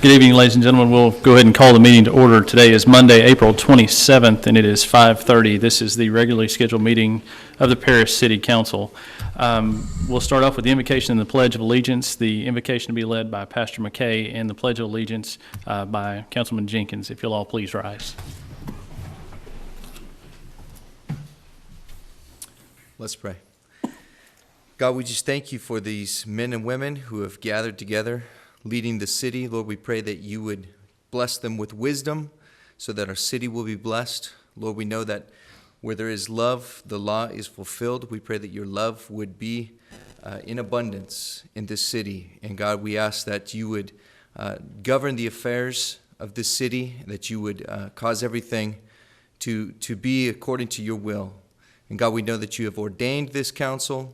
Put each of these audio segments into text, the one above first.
Good evening, ladies and gentlemen. We'll go ahead and call the meeting to order. Today is Monday, April 27th, and it is 5:30. This is the regularly scheduled meeting of the Paris City Council. We'll start off with the invocation and the Pledge of Allegiance. The invocation to be led by Pastor McKay and the Pledge of Allegiance by Councilman Jenkins. If you'll all please rise. Let's pray. God, we just thank you for these men and women who have gathered together, leading the city. Lord, we pray that you would bless them with wisdom so that our city will be blessed. Lord, we know that where there is love, the law is fulfilled. We pray that your love would be in abundance in this city. And God, we ask that you would govern the affairs of this city, that you would cause everything to be according to your will. And God, we know that you have ordained this council.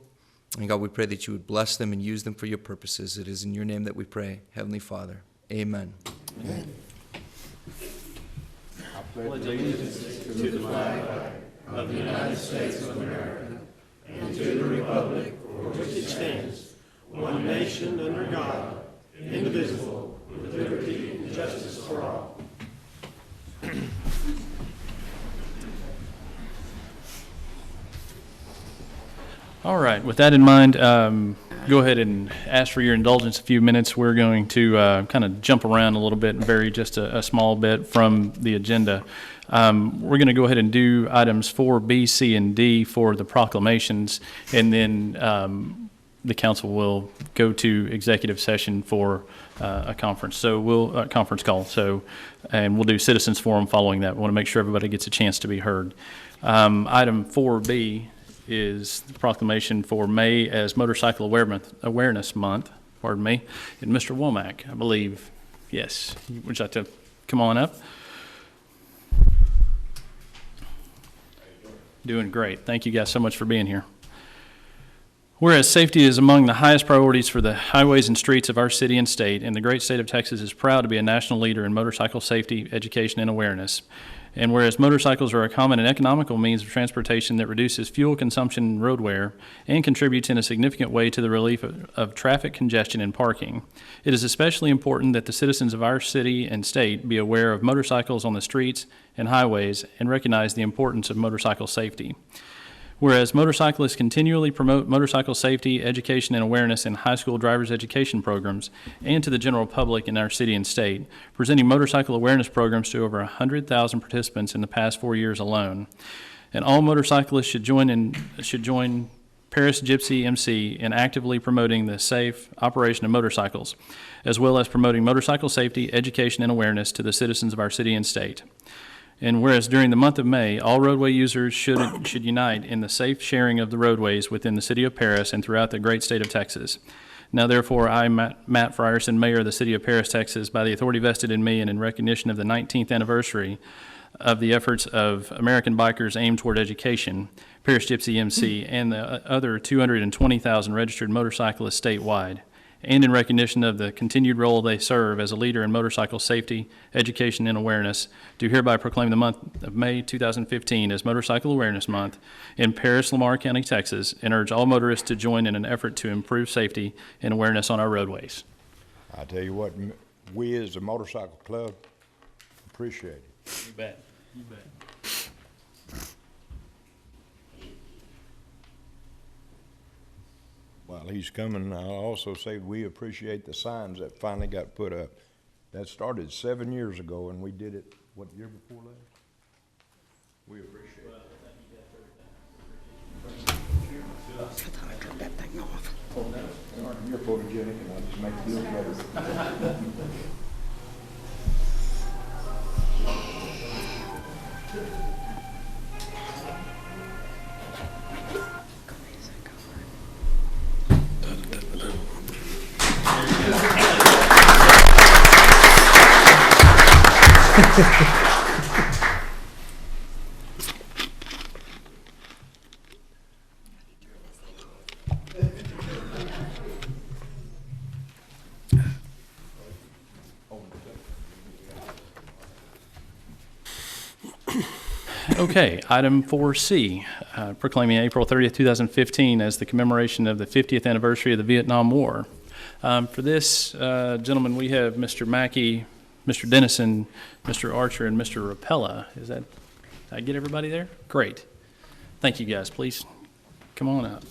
And God, we pray that you would bless them and use them for your purposes. It is in your name that we pray, Heavenly Father. Amen. Amen. I pledge allegiance to the flag of the United States of America and to the republic for which it stands, one nation under God, indivisible, with liberty and justice for all. All right, with that in mind, go ahead and ask for your indulgence a few minutes. We're going to kind of jump around a little bit and vary just a small bit from the agenda. We're going to go ahead and do items 4, B, C, and D for the proclamations, and then the council will go to executive session for a conference. So we'll conference call. And we'll do citizens forum following that. We want to make sure everybody gets a chance to be heard. Item 4B is the proclamation for May as Motorcycle Awareness Month, and Mr. Womack, I believe, yes, would you like to come on up? Doing great. Thank you guys so much for being here. Whereas safety is among the highest priorities for the highways and streets of our city and state, and the great state of Texas is proud to be a national leader in motorcycle safety, education, and awareness. And whereas motorcycles are a common and economical means of transportation that reduces fuel consumption and road wear and contributes in a significant way to the relief of traffic congestion and parking, it is especially important that the citizens of our city and state be aware of motorcycles on the streets and highways and recognize the importance of motorcycle safety. Whereas motorcyclists continually promote motorcycle safety, education, and awareness in high school driver's education programs and to the general public in our city and state, presenting motorcycle awareness programs to over 100,000 participants in the past 4 years alone. And all motorcyclists should join Paris Gypsy MC in actively promoting the safe operation of motorcycles, as well as promoting motorcycle safety, education, and awareness to the citizens of our city and state. And whereas during the month of May, all roadway users should unite in the safe sharing of the roadways within the city of Paris and throughout the great state of Texas. Now therefore, I, Matt Frierson, Mayor of the city of Paris, Texas, by the authority vested in me and in recognition of the 19th anniversary of the efforts of American Bikers Aimed Toward Education, Paris Gypsy MC, and the other 220,000 registered motorcyclists statewide, and in recognition of the continued role they serve as a leader in motorcycle safety, education, and awareness, do hereby proclaim the month of May 2015 as Motorcycle Awareness Month in Paris, Lamar County, Texas, and urge all motorists to join in an effort to improve safety and awareness on our roadways. I tell you what, we as a motorcycle club appreciate it. You bet. You bet. While he's coming, I'll also say we appreciate the signs that finally got put up. That started 7 years ago, and we did it, what, year before last? We appreciate it. I thought I turned that thing off. Oh, no. You're photogenic, and I'll just make you feel better. Okay, item 4C, proclaiming April 30th, 2015 as the commemoration of the 50th anniversary of the Vietnam War. For this, gentlemen, we have Mr. Mackey, Mr. Dennison, Mr. Archer, and Mr. Rapella. Did I get everybody there? Great. Thank you, guys. Please come on up.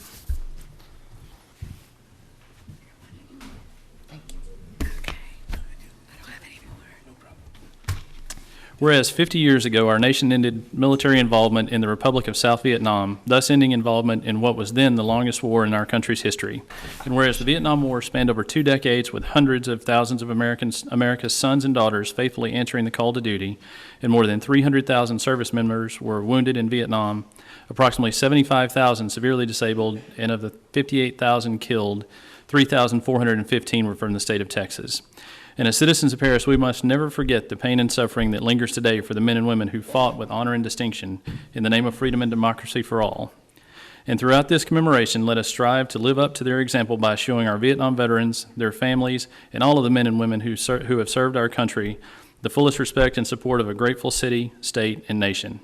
Whereas 50 years ago, our nation ended military involvement in the Republic of South Vietnam, thus ending involvement in what was then the longest war in our country's history. And whereas the Vietnam War spanned over 2 decades with hundreds of thousands of America's sons and daughters faithfully answering the call to duty, and more than 300,000 service members were wounded in Vietnam, approximately 75,000 severely disabled, and of the 58,000 killed, 3,415 were from the state of Texas. And as citizens of Paris, we must never forget the pain and suffering that lingers today for the men and women who fought with honor and distinction in the name of freedom and democracy for all. And throughout this commemoration, let us strive to live up to their example by showing our Vietnam veterans, their families, and all of the men and women who have served our country the fullest respect and support of a grateful city, state, and nation.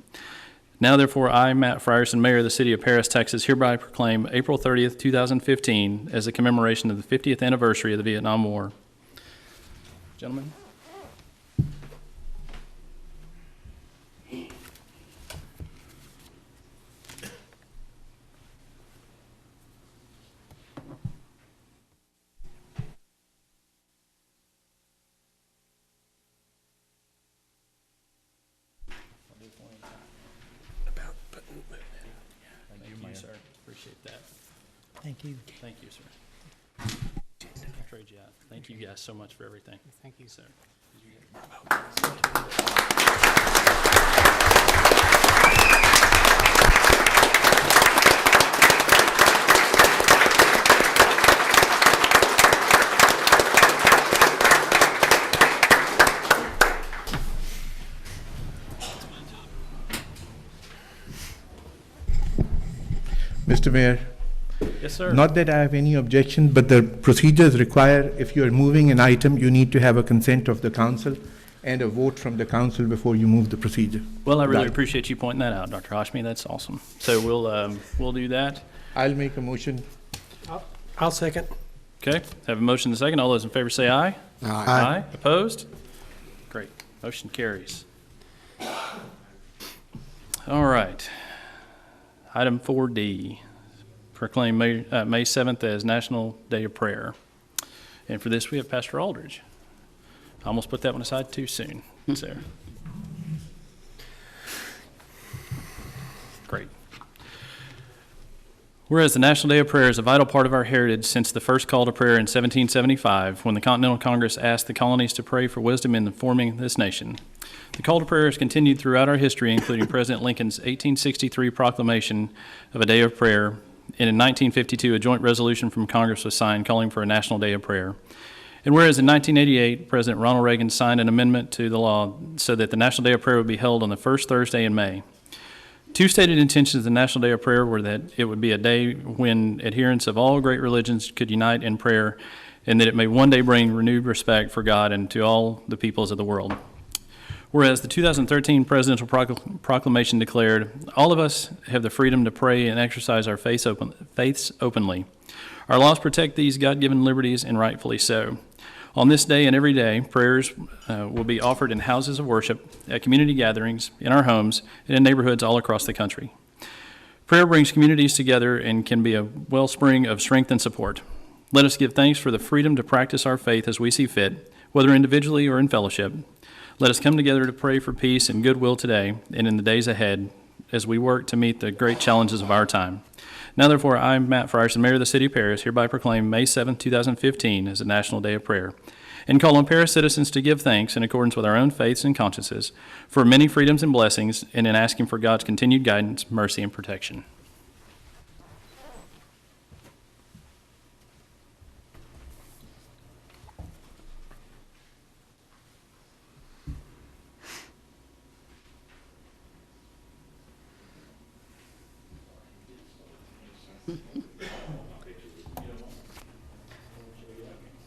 Now, therefore, I, Matt Frierson, Mayor of the City of Paris, Texas, hereby proclaim April 30th, 2015 as a commemoration of the 50th anniversary of the Vietnam War. Gentlemen. Thank you, sir. Appreciate that. Thank you. Thank you, sir. Trade you out. Thank you guys so much for everything. Thank you. Sir. Mr. Mayor, Yes, sir. not that I have any objection, but the procedures require if you are moving an item, you need to have a consent of the council and a vote from the council before you move the procedure. Well, I really Right. appreciate you pointing that out, Dr. Hashmi. That's awesome. So we'll do that. I'll make a motion. I'll second. Okay. Have a motion and a second. All those in favor say aye. Aye. Opposed? Great. Motion carries. All right. Item 4D, proclaim May 7th as National Day of Prayer. And for this, we have Pastor Aldridge. I almost put that one aside too soon, Sarah. Great. Whereas the National Day of Prayer is a vital part of our heritage since the first call to prayer in 1775, when the Continental Congress asked the colonies to pray for wisdom in forming this nation. The call to prayer has continued throughout our history, including President Lincoln's 1863 proclamation of a day of prayer, and in 1952, a joint resolution from Congress was signed calling for a National Day of Prayer. And whereas in 1988, President Ronald Reagan signed an amendment to the law so that the National Day of Prayer would be held on the first Thursday in May. Two stated intentions of the National Day of Prayer were that it would be a day when adherents of all great religions could unite in prayer, and that it may one day bring renewed respect for God and to all the peoples of the world. Whereas the 2013 presidential proclamation declared, all of us have the freedom to pray and exercise our faiths openly. Our laws protect these God-given liberties, and rightfully so. On this day and every day, prayers will be offered in houses of worship, at community gatherings, in our homes, and in neighborhoods all across the country. Prayer brings communities together and can be a wellspring of strength and support. Let us give thanks for the freedom to practice our faith as we see fit, whether individually or in fellowship. Let us come together to pray for peace and goodwill today and in the days ahead as we work to meet the great challenges of our time. Now, therefore, I, Matt Frierson, Mayor of the City of Paris, hereby proclaim May 7, 2015 as a National Day of Prayer, and call on Paris citizens to give thanks in accordance with our own faiths and consciences for many freedoms and blessings, and in asking for God's continued guidance, mercy, and protection.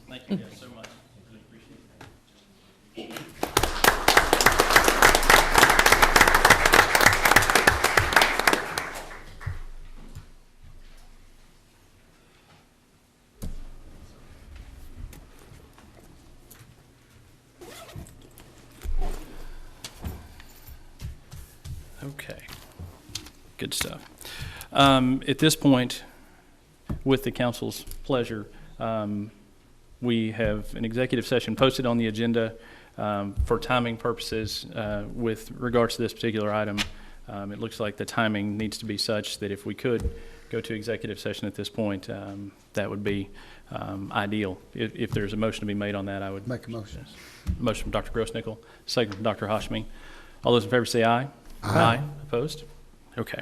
Thank you guys so much. Really appreciate it. Okay, good stuff. At this point, with the council's pleasure, we have an executive session posted on the agenda for timing purposes with regards to this particular item. It looks like the timing needs to be such that if we could go to executive session at this point, that would be ideal. If there's a motion to be made on that, I would. Make a motion. Motion from Dr. Grossnickel, second from Dr. Hashmi. All those in favor say aye. Aye. Opposed? Okay.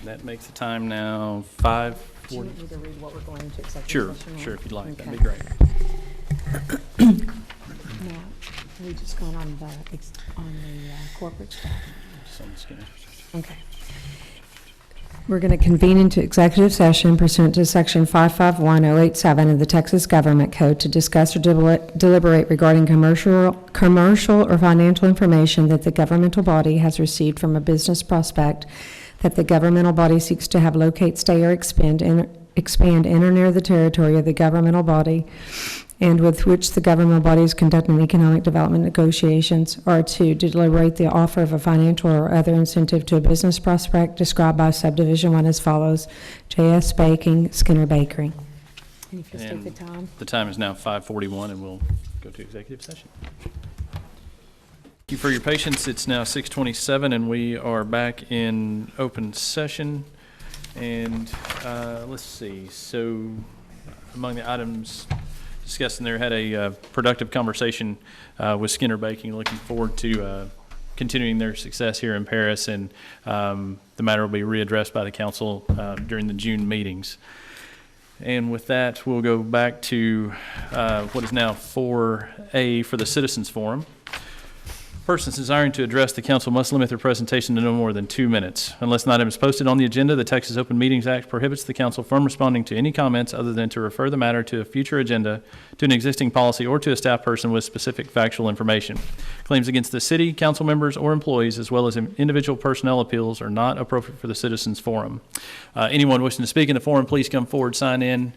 That makes the time now 5:40. Do you want me to read what we're going into executive Sure, session on? sure, if you'd like, that'd be Okay. great. Now, we just going on the corporate stuff. Just on the scan. Okay. We're going to convene into executive session pursuant to Section 551087 of the Texas Government Code to discuss or deliberate regarding commercial or financial information that the governmental body has received from a business prospect that the governmental body seeks to have locate, stay, or expand in or near the territory of the governmental body, and with which the governmental body is conducting economic development negotiations, or to deliberate the offer of a financial or other incentive to a business prospect described by subdivision 1 as follows: J.S. Baking, Skinner Bakery. And if you state the time. The time is now 5:41, and we'll go to executive session. Thank you for your patience. It's now 6:27, and we are back in open session. And let's see. So among the items discussed in there, had a productive conversation with Skinner Baking. Looking forward to continuing their success here in Paris, and the matter will be readdressed by the council during the June meetings. And with that, we'll go back to what is now 4A for the Citizens Forum. Persons desiring to address the council must limit their presentation to no more than 2 minutes. Unless an item is posted on the agenda, the Texas Open Meetings Act prohibits the council from responding to any comments other than to refer the matter to a future agenda, to an existing policy, or to a staff person with specific factual information. Claims against the city, council members, or employees, as well as individual personnel appeals, are not appropriate for the Citizens Forum. Anyone wishing to speak in the forum, please come forward, sign in,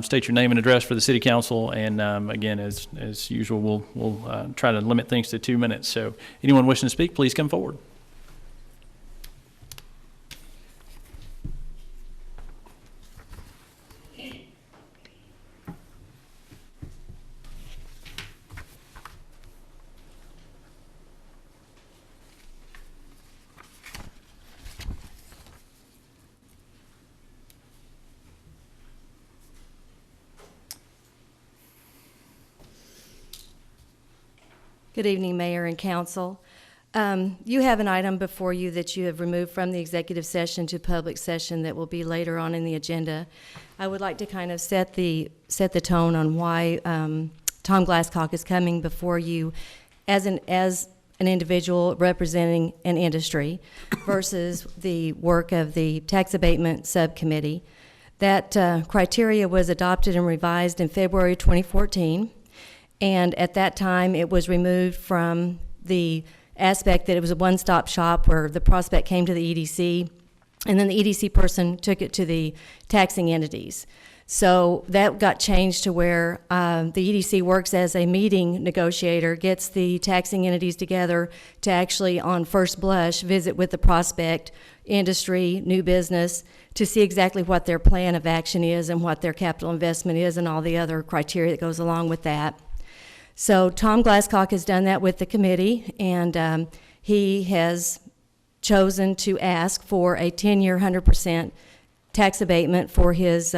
state your name and address for the city council, and again, as usual, we'll try to limit things to 2 minutes. So anyone wishing to speak, please come forward. Good evening, Mayor and Council. You have an item before you that you have removed from the executive session to public session that will be later on in the agenda. I would like to kind of set the tone on why Tom Glasscock is coming before you as an individual representing an industry versus the work of the Tax Abatement Subcommittee. That criteria was adopted and revised in February 2014. And at that time, it was removed from the aspect that it was a one-stop shop where the prospect came to the EDC, and then the EDC person took it to the taxing entities. So that got changed to where the EDC works as a meeting negotiator, gets the taxing entities together to actually, on first blush, visit with the prospect, industry, new business, to see exactly what their plan of action is and what their capital investment is and all the other criteria that goes along with that. So Tom Glasscock has done that with the committee, and he has chosen to ask for a 10-year, 100% tax abatement for his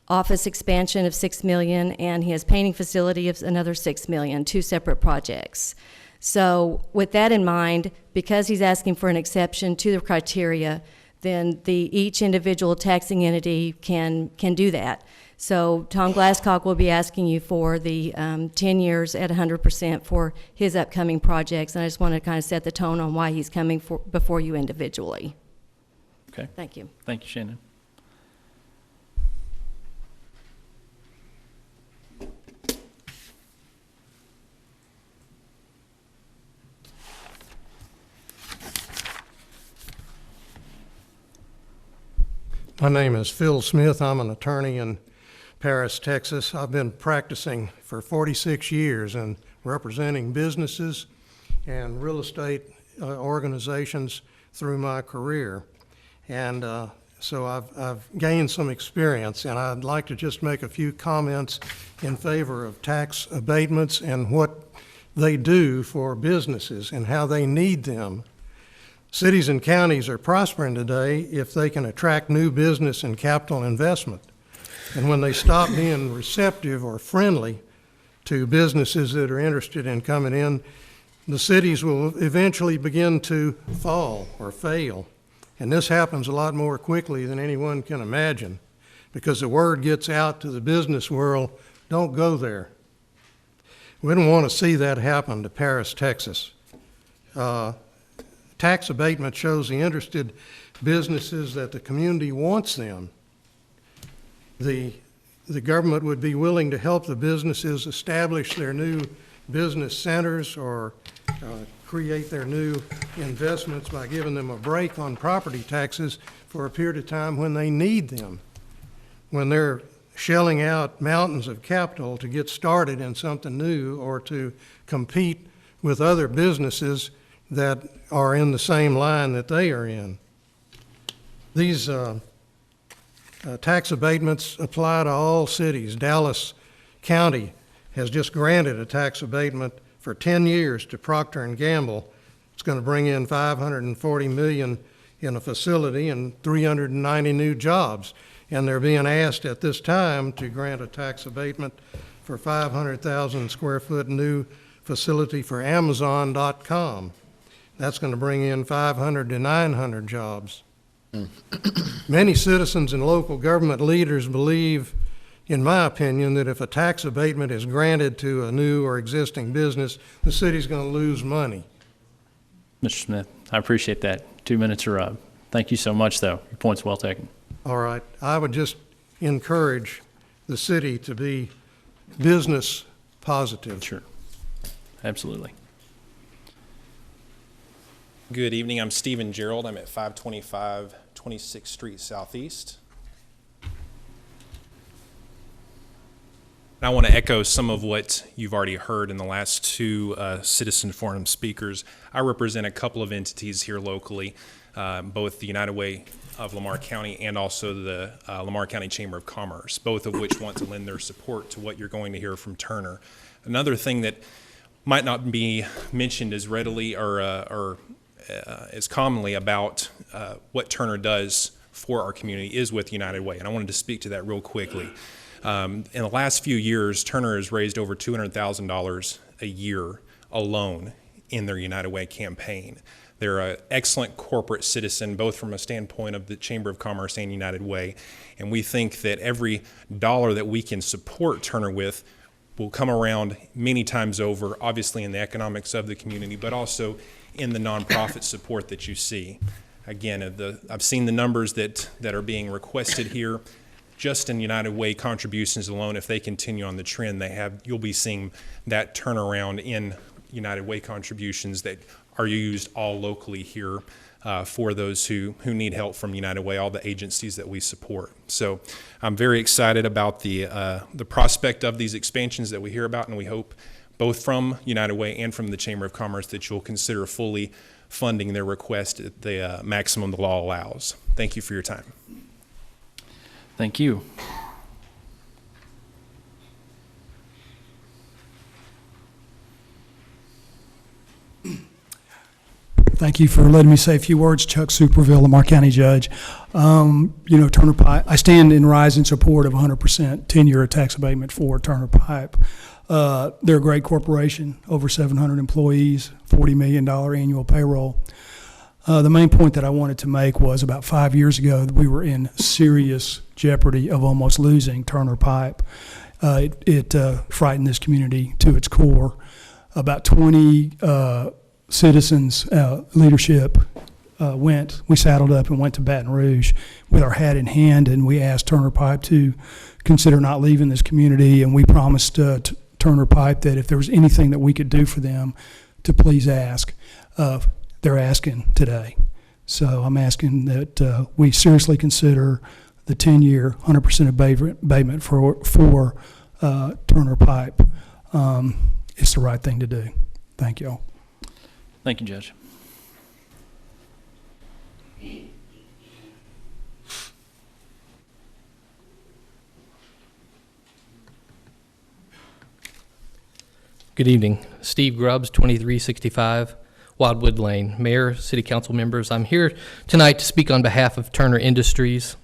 office expansion of $6 million and his painting facility of another $6 million, 2 separate projects. So with that in mind, because he's asking for an exception to the criteria, then each individual taxing entity can do that. So Tom Glasscock will be asking you for the 10 years at 100% for his upcoming projects, and I just want to kind of set the tone on why he's coming before you individually. Okay. Thank you. Thank you, Shannon. My name is Phil Smith. I'm an attorney in Paris, Texas. I've been practicing for 46 years and representing businesses and real estate organizations through my career. And so I've gained some experience, and I'd like to just make a few comments in favor of tax abatements and what they do for businesses and how they need them. Cities and counties are prospering today if they can attract new business and capital investment. And when they stop being receptive or friendly to businesses that are interested in coming in, the cities will eventually begin to fall or fail. And this happens a lot more quickly than anyone can imagine, because the word gets out to the business world, don't go there. We don't want to see that happen to Paris, Texas. Tax abatement shows the interested businesses that the community wants them. The government would be willing to help the businesses establish their new business centers or create their new investments by giving them a break on property taxes for a period of time when they need them, when they're shelling out mountains of capital to get started in something new or to compete with other businesses that are in the same line that they are in. These tax abatements apply to all cities. Dallas County has just granted a tax abatement for 10 years to Procter & Gamble. It's going to bring in $540 million in a facility and 390 new jobs. And they're being asked at this time to grant a tax abatement for 500,000 square foot new facility for Amazon.com. That's going to bring in 500 to 900 jobs. Many citizens and local government leaders believe, in my opinion, that if a tax abatement is granted to a new or existing business, the city's going to lose money. Mr. Smith, I appreciate that. 2 minutes are up. Thank you so much, though. Your point's well taken. All right, I would just encourage the city to be business positive. Sure. Absolutely. Good evening. I'm Stephen Gerald. I'm at 525 26th Street Southeast. And I want to echo some of what you've already heard in the last two citizen forum speakers. I represent a couple of entities here locally, both the United Way of Lamar County and also the Lamar County Chamber of Commerce, both of which want to lend their support to what you're going to hear from Turner. Another thing that might not be mentioned as readily or as commonly about what Turner does for our community is with United Way, and I wanted to speak to that real quickly. In the last few years, Turner has raised over $200,000 a year alone in their United Way campaign. They're an excellent corporate citizen, both from a standpoint of the Chamber of Commerce and United Way, and we think that every dollar that we can support Turner with will come around many times over, obviously in the economics of the community, but also in the nonprofit support that you see. Again, I've seen the numbers that are being requested here. Just in United Way contributions alone, if they continue on the trend they have, you'll be seeing that turnaround in United Way contributions that are used all locally here for those who need help from United Way, all the agencies that we support. So I'm very excited about the prospect of these expansions that we hear about, and we hope both from United Way and from the Chamber of Commerce that you'll consider fully funding their request at the maximum the law allows. Thank you for your time. Thank you. Thank you for letting me say a few words. Chuck Superville, Lamar County Judge. Turner Pipe, I stand in rising support of 100% 10-year tax abatement for Turner Pipe. They're a great corporation, over 700 employees, $40 million annual payroll. The main point that I wanted to make was about 5 years ago, we were in serious jeopardy of almost losing Turner Pipe. It frightened this community to its core. About 20 citizens, leadership, we saddled up and went to Baton Rouge with our hat in hand, and we asked Turner Pipe to consider not leaving this community, and we promised Turner Pipe that if there was anything that we could do for them, to please ask. They're asking today. So I'm asking that we seriously consider the 10-year 100% abatement for Turner Pipe. It's the right thing to do. Thank you all. Thank you, Judge. Good evening. Steve Grubbs, 2365 Wildwood Lane. Mayor, City Council members, I'm here tonight to speak on behalf of Turner Industries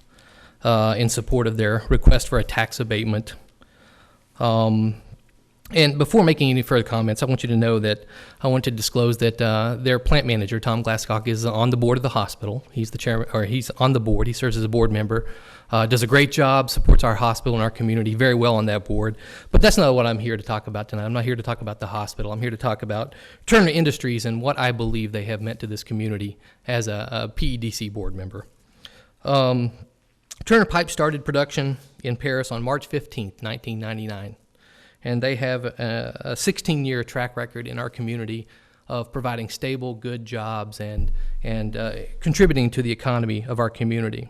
in support of their request for a tax abatement. And before making any further comments, I want you to know that I want to disclose that their plant manager, Tom Glasscock, is on the board of the hospital. He's the chairman, or he's on the board. He serves as a board member, does a great job, supports our hospital and our community very well on that board. But that's not what I'm here to talk about tonight. I'm not here to talk about the hospital. I'm here to talk about Turner Industries and what I believe they have meant to this community as a PEDC board member. Turner Pipe started production in Paris on March 15th, 1999. And they have a 16-year track record in our community of providing stable, good jobs and contributing to the economy of our community.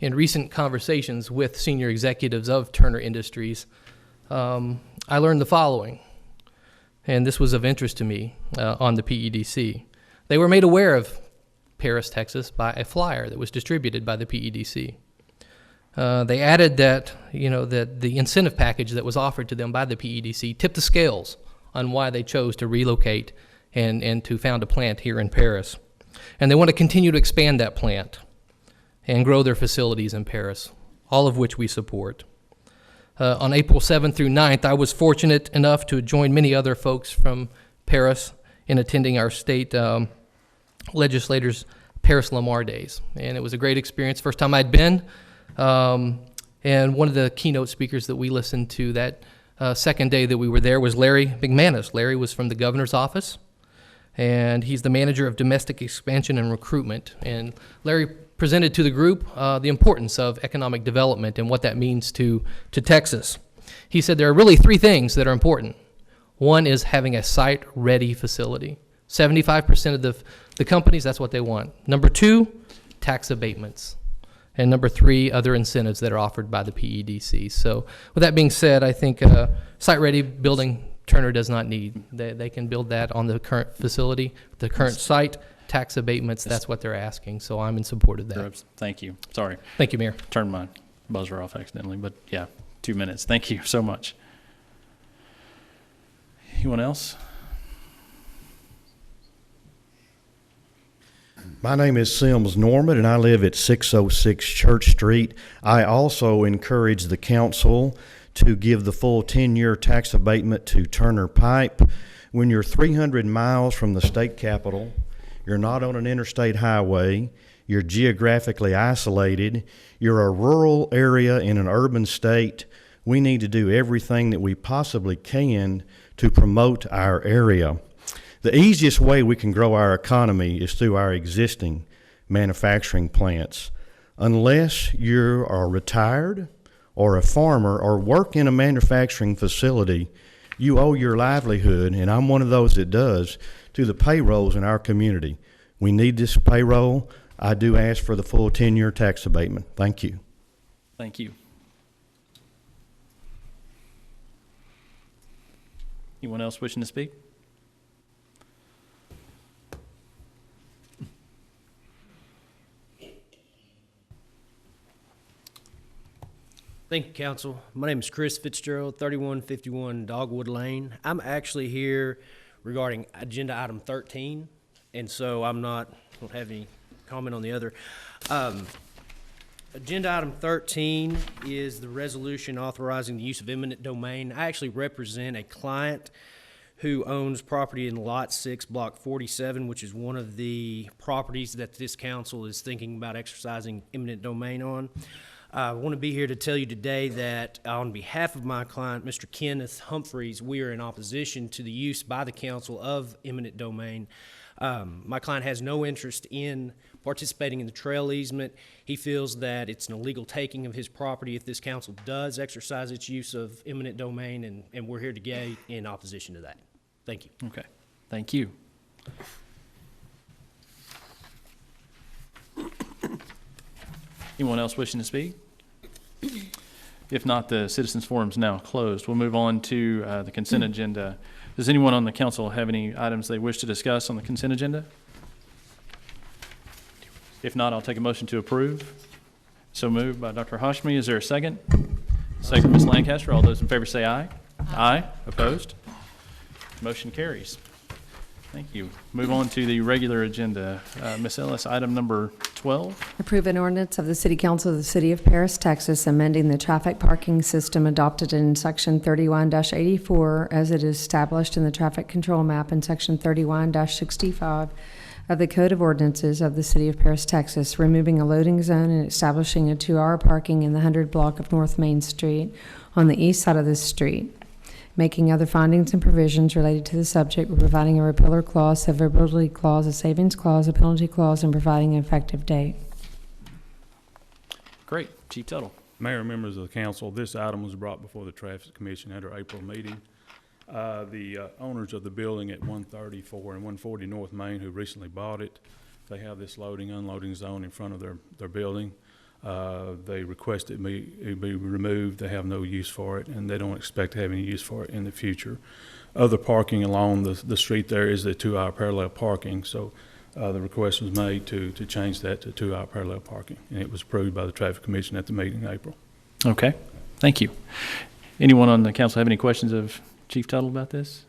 In recent conversations with senior executives of Turner Industries, I learned the following, and this was of interest to me on the PEDC. They were made aware of Paris, Texas, by a flyer that was distributed by the PEDC. They added that, that the incentive package that was offered to them by the PEDC tipped the scales on why they chose to relocate and to found a plant here in Paris. And they want to continue to expand that plant and grow their facilities in Paris, all of which we support. On April 7th through 9th, I was fortunate enough to join many other folks from Paris in attending our state legislators' Paris Lamar Days. And it was a great experience. First time I'd been. And one of the keynote speakers that we listened to that second day that we were there was Larry McManus. Larry was from the governor's office, and he's the manager of domestic expansion and recruitment. And Larry presented to the group the importance of economic development and what that means to Texas. He said there are really three things that are important. One is having a site-ready facility. 75% of the companies, that's what they want. Number two, tax abatements. And number three, other incentives that are offered by the PEDC. So with that being said, I think site-ready building Turner does not need. They can build that on the current facility, the current site. Tax abatements, that's what they're asking. So I'm in support of that. Thank you. Sorry. Thank you, Mayor. Turned my buzzer off accidentally, but yeah, 2 minutes. Thank you so much. Anyone else? My name is Sims Norman, and I live at 606 Church Street. I also encourage the council to give the full 10-year tax abatement to Turner Pipe. When you're 300 miles from the state capitol, you're not on an interstate highway, you're geographically isolated, you're a rural area in an urban state, we need to do everything that we possibly can to promote our area. The easiest way we can grow our economy is through our existing manufacturing plants. Unless you are retired or a farmer or work in a manufacturing facility, you owe your livelihood, and I'm one of those that does, to the payrolls in our community. We need this payroll. I do ask for the full 10-year tax abatement. Thank you. Thank you. Anyone else wishing to speak? Thank you, Council. My name is Chris Fitzgerald, 3151 Dogwood Lane. I'm actually here regarding agenda item 13, and so I don't have any comment on the other. Agenda item 13 is the resolution authorizing the use of eminent domain. I actually represent a client who owns property in Lot 6, Block 47, which is one of the properties that this council is thinking about exercising eminent domain on. I want to be here to tell you today that on behalf of my client, Mr. Kenneth Humphreys, we are in opposition to the use by the council of eminent domain. My client has no interest in participating in the trail easement. He feels that it's an illegal taking of his property if this council does exercise its use of eminent domain, and we're here today in opposition to that. Thank you. Okay. Thank you. Anyone else wishing to speak? If not, the citizens forum is now closed. We'll move on to the consent agenda. Does anyone on the council have any items they wish to discuss on the consent agenda? If not, I'll take a motion to approve. So moved by Dr. Hashmi. Is there a second? Second, Ms. Lancaster. All those in favor say aye. Aye. Opposed? Motion carries. Thank you. Move on to the regular agenda. Ms. Ellis, item number 12. Approve an ordinance of the City Council of the City of Paris, Texas, amending the traffic parking system adopted in Section 31-84 as it is established in the traffic control map in Section 31-65 of the Code of Ordinances of the City of Paris, Texas, removing a loading zone and establishing a 2-hour parking in the 100 block of North Main Street on the east side of this street, making other findings and provisions related to the subject, providing a repealer clause, severability clause, a savings clause, a penalty clause, and providing an effective date. Great. Chief Tuttle. Mayor and members of the council, this item was brought before the Traffic Commission at our April meeting. The owners of the building at 134 and 140 North Main who recently bought it, they have this loading, unloading zone in front of their building. They requested it be removed. They have no use for it, and they don't expect to have any use for it in the future. Other parking along the street there is the 2-hour parallel parking, so the request was made to change that to 2-hour parallel parking, and it was approved by the Traffic Commission at the meeting in April. Okay. Thank you. Anyone on the council have any questions of Chief Tuttle about this?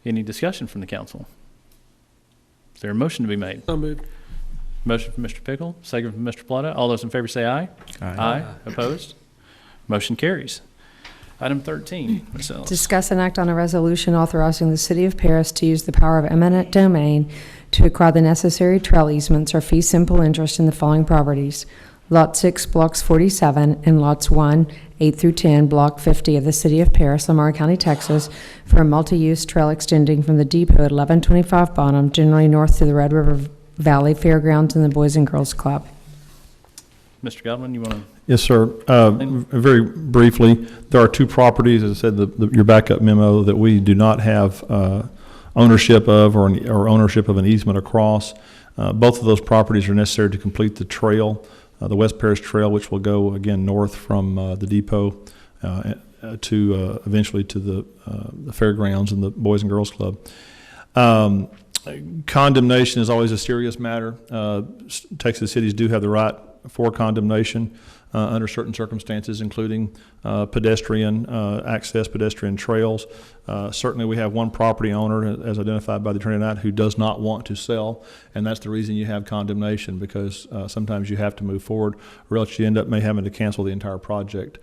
Any discussion from the council? Is there a motion to be made? So moved. Motion from Mr. Pickle, second from Mr. Plata. All those in favor say aye. Aye. Opposed? Motion carries. Item 13, Ms. Ellis. Discuss and act on a resolution authorizing the City of Paris to use the power of eminent domain to acquire the necessary trail easements or fee simple interest in the following properties: Lot 6, Blocks 47, and Lots 1, 8 through 10, Block 50 of the City of Paris, Lamar County, Texas, for a multi-use trail extending from the depot at 1125 Bonham, generally north to the Red River Valley Fairgrounds and the Boys and Girls Club. Mr. Godwin, you want to? Yes, sir. Very briefly, there are two properties, as I said, your backup memo, that we do not have ownership of or ownership of an easement across. Both of those properties are necessary to complete the trail, the West Paris Trail, which will go again north from the depot to eventually to the fairgrounds and the Boys and Girls Club. Condemnation is always a serious matter. Texas cities do have the right for condemnation under certain circumstances, including pedestrian access, pedestrian trails. Certainly, we have one property owner, as identified by the attorney tonight, who does not want to sell, and that's the reason you have condemnation, because sometimes you have to move forward, or else you end up having to cancel the entire project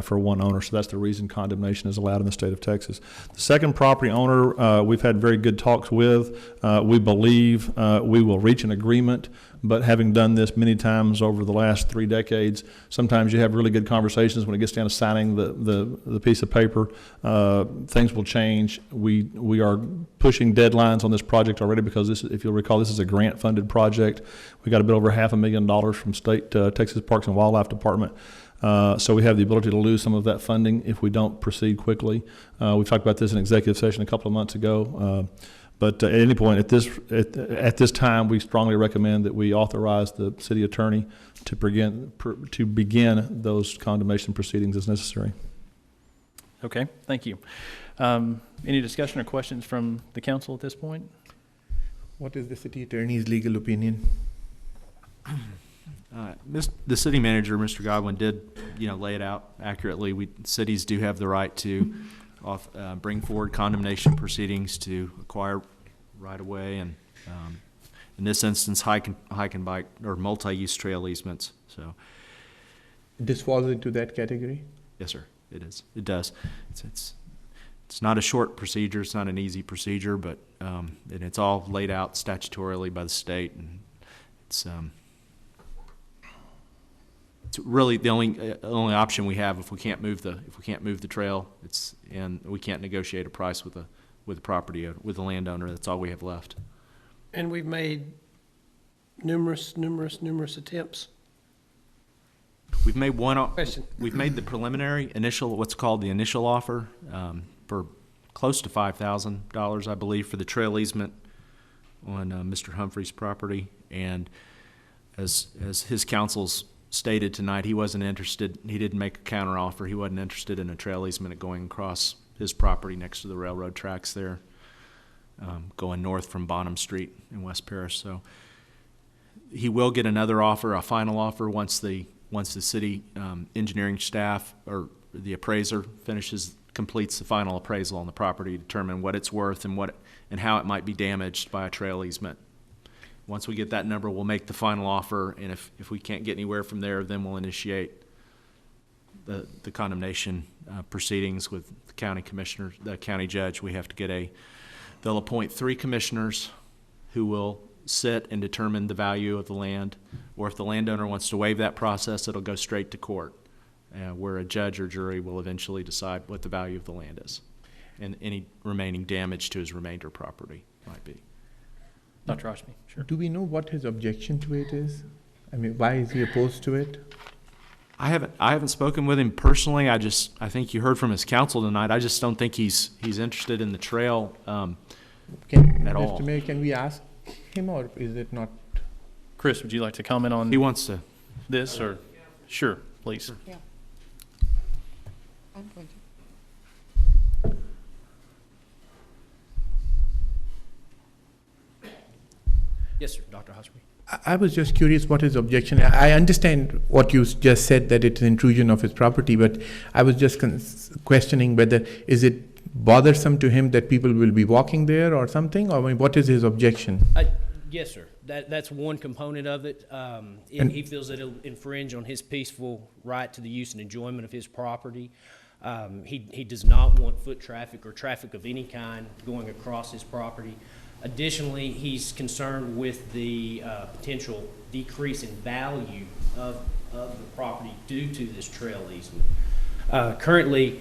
for one owner. So that's the reason condemnation is allowed in the state of Texas. The second property owner, we've had very good talks with. We believe we will reach an agreement, but having done this many times over the last 3 decades, sometimes you have really good conversations. When it gets down to signing the piece of paper, things will change. We are pushing deadlines on this project already because this, if you'll recall, this is a grant-funded project. We got a bit over $500,000 from state Texas Parks and Wildlife Department. So we have the ability to lose some of that funding if we don't proceed quickly. We talked about this in executive session a couple of months ago. But at any point at this time, we strongly recommend that we authorize the city attorney to begin those condemnation proceedings as necessary. Okay, thank you. Any discussion or questions from the council at this point? What is the city attorney's legal opinion? The city manager, Mr. Godwin, did, lay it out accurately. Cities do have the right to bring forward condemnation proceedings to acquire right of way, and in this instance, hike and bike or multi-use trail easements. So, This falls into that category? yes, sir, it is. It does. It's not a short procedure. It's not an easy procedure, but and it's all laid out statutorily by the state, and it's really the only option we have if we can't move the trail. And we can't negotiate a price with the property with the landowner. That's all we have left. And we've made numerous attempts. We've made Question. We've made the preliminary what's called the initial offer for close to $5,000, I believe, for the trail easement on Mr. Humphrey's property. And as his counsel's stated tonight, he wasn't interested. He didn't make a counter offer. He wasn't interested in a trail easement going across his property next to the railroad tracks there, going north from Bonham Street in West Paris. So he will get another offer, a final offer, once the city engineering staff or the appraiser finishes completes the final appraisal on the property to determine what it's worth and how it might be damaged by a trail easement. Once we get that number, we'll make the final offer, and if we can't get anywhere from there, then we'll initiate the condemnation proceedings with the county commissioner, the county judge. We have to get they'll appoint 3 commissioners who will sit and determine the value of the land, or if the landowner wants to waive that process, it'll go straight to court, where a judge or jury will eventually decide what the value of the land is and any remaining damage to his remainder property might be. Dr. Oshby, sure. Do we know what his objection to it is? I mean, why is he opposed to it? I haven't spoken with him personally. I think you heard from his counsel tonight. I just don't think he's interested in the trail at all. Mr. Mayor, can we ask him, or is it not? Chris, would you like to comment on He wants to. this, or? Sure, please. Yeah. I'm going to. Yes, sir, Dr. Hosby. I was just curious what his objection. I understand what you just said, that it's an intrusion of his property, but I was just questioning whether is it bothersome to him that people will be walking there or something, or I mean, what is his objection? Yes, sir. That's one component of it. He feels that it'll infringe on his peaceful right to the use and enjoyment of his property. He does not want foot traffic or traffic of any kind going across his property. Additionally, he's concerned with the potential decrease in value of the property due to this trail easement. Currently,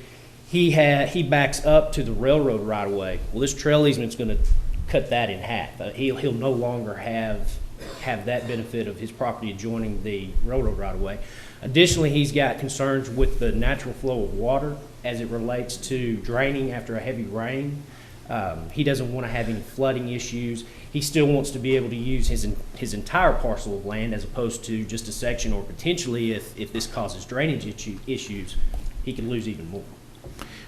he backs up to the railroad right of way. Well, this trail easement's going to cut that in half. He'll no longer have that benefit of his property adjoining the railroad right of way. Additionally, he's got concerns with the natural flow of water as it relates to draining after a heavy rain. He doesn't want to have any flooding issues. He still wants to be able to use his entire parcel of land as opposed to just a section, or potentially if this causes drainage issues, he could lose even more.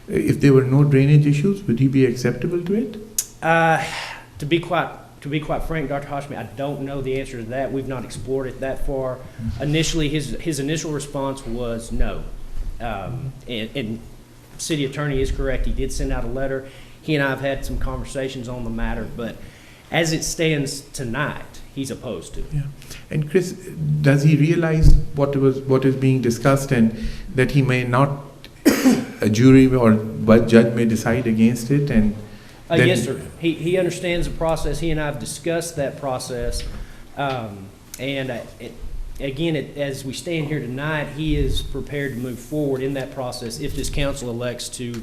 If there were no drainage issues, would he be acceptable to it? To be quite frank, Dr. Hoshmi, I don't know the answer to that. We've not explored it that far. Initially, his initial response was no. And city attorney is correct. He did send out a letter. He and I have had some conversations on the matter, but as it stands tonight, he's opposed to it. Yeah. And Chris, does he realize what is being discussed, and that he may not, a jury or judge may decide against it? And yes, sir. He understands the process. He and I have discussed that process. Again, as we stand here tonight, he is prepared to move forward in that process if this council elects to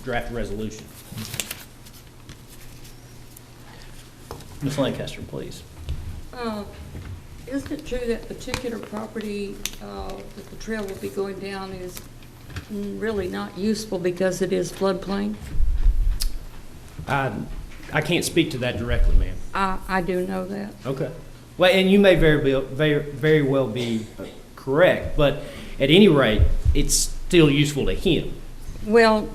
draft a resolution. Ms. Lancaster, please. Isn't it true that particular property that the trail will be going down is really not useful because it is floodplain? I can't speak to that directly, ma'am. I do know that. Okay. Well, and you may very well be correct, but at any rate, it's still useful to him. Well,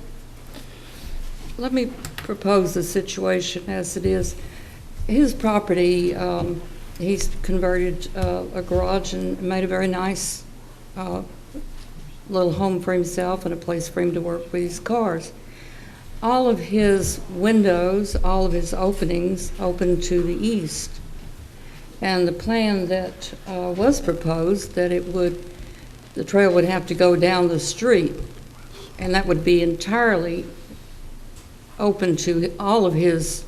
let me propose the situation as it is. His property, he's converted a garage and made a very nice little home for himself and a place for him to work with his cars. All of his windows, all of his openings open to the east. And the plan that was proposed, that the trail would have to go down the street, and that would be entirely open to all of his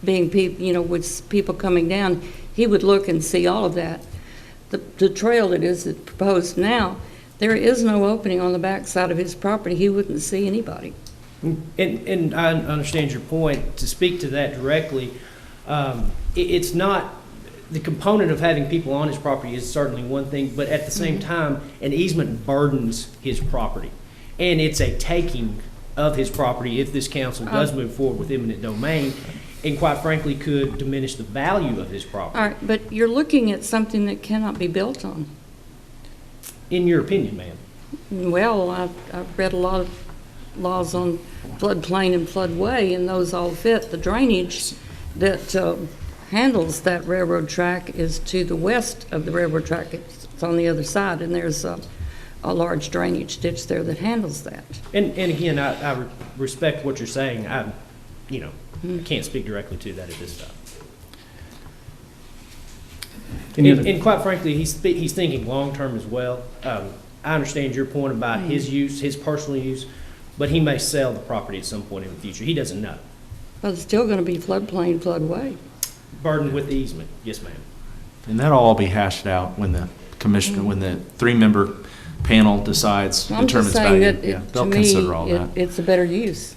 being people, with people coming down. He would look and see all of that. The trail that is proposed now, there is no opening on the back side of his property. He wouldn't see anybody. And I understand your point. To speak to that directly, it's not, the component of having people on his property is certainly one thing, but at the same time, an easement burdens his property. And it's a taking of his property if this council does move forward with eminent domain, and quite frankly could diminish the value of his property. All right, but you're looking at something that cannot be built on. In your opinion, ma'am? Well, I've read a lot of laws on floodplain and floodway, and those all fit. The drainage that handles that railroad track is to the west of the railroad track. It's on the other side, and there's a large drainage ditch there that handles that. And again, I respect what you're saying. I can't speak directly to that at this time. And quite frankly, he's thinking long-term as well. I understand your point about his use, his personal use, but he may sell the property at some point in the future. He doesn't know. But it's still gonna be floodplain, floodway. Burdened with the easement. Yes, ma'am. And that'll all be hashed out when the commissioner, when the three-member panel decides, I'm just determines saying value. that, Yeah, to they'll me, consider all that. it's a better use.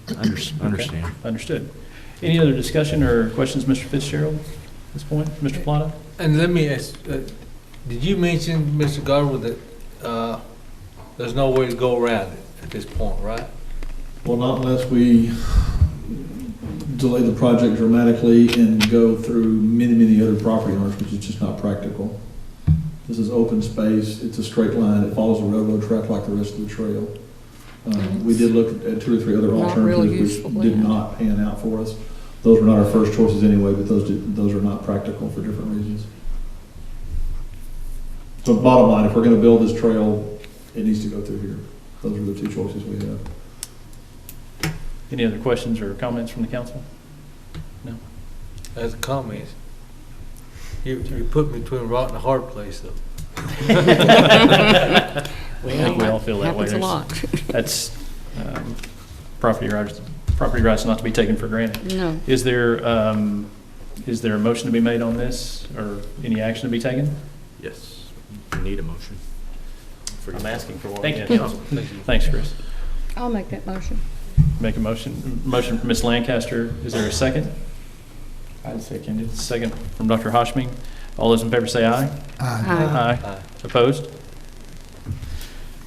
Understand. Understood. Any other discussion or questions, Mr. Fitzgerald, at this point? Mr. Plata? And let me ask, did you mention, Mr. Garwood, that there's no way to go around it at this point, right? Well, not unless we delay the project dramatically and go through many, many other property owners, which is just not practical. This is open space, it's a straight line, it follows a railroad track like the rest of the trail. We did look at 2 or 3 other Not real alternatives useful which did land. not pan out for us. Those were not our first choices anyway, but those are not practical for different reasons. So bottom line, if we're gonna build this trail, it needs to go through here. Those are the 2 choices we have. Any other questions or comments from the council? No? As a comment, you put me between a rock and a hard place, though. I think we all feel that way. Happens a lot. That's property rights not to be taken for granted. No. Is there a motion to be made on this, or any action to be taken? Yes, we need a motion. I'm asking for one. Thank you, Yeah. council. Thanks, Chris. I'll make that motion. Make a motion from Ms. Lancaster. Is there a second? I'll second it. Second from Dr. Hoshming. All those in favor say aye. Aye. Aye. Opposed?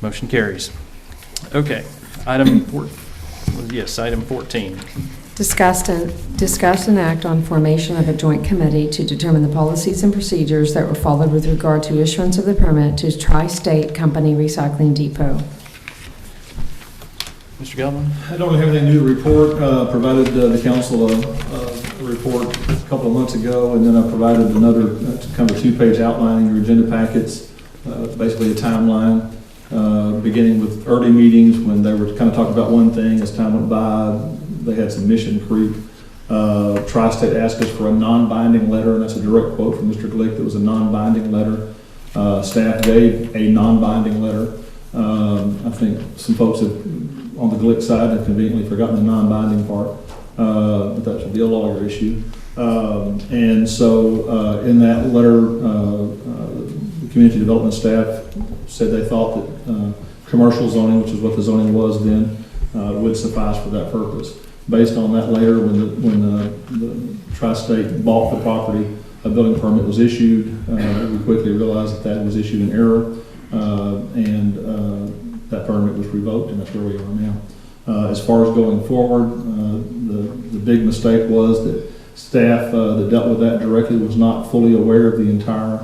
Motion carries. Okay, item 14. Discuss and act on formation of a joint committee to determine the policies and procedures that were followed with regard to issuance of the permit to Tri-State Company Recycling Depot. Mr. Gelman? I don't have anything new to report. Provided the council a report a couple of months ago, and then I provided another kind of a 2-page outlining your agenda packets, basically a timeline, beginning with early meetings when they were kind of talking about one thing. As time went by, they had some mission creep. Tri-State asked us for a non-binding letter, and that's a direct quote from Mr. Glick. That was a non-binding letter. Staff gave a non-binding letter. I think some folks have, on the Glick side, have conveniently forgotten the non-binding part, but that should be a lawyer issue. And so in that letter, the community development staff said they thought that commercial zoning, which is what the zoning was then, would suffice for that purpose. Based on that later, when the Tri-State bought the property, a building permit was issued. We quickly realized that was issued in error, and that permit was revoked, and that's where we are now. As far as going forward, the big mistake was that staff that dealt with that directly was not fully aware of the entire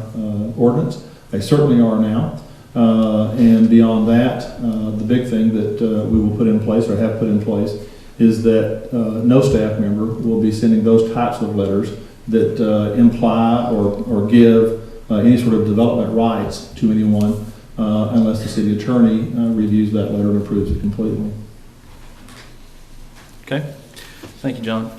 ordinance. They certainly are now. And beyond that, the big thing that we will put in place, or have put in place, is that no staff member will be sending those types of letters that imply or give any sort of development rights to anyone unless the city attorney reviews that letter and approves it completely. Okay, thank you, John.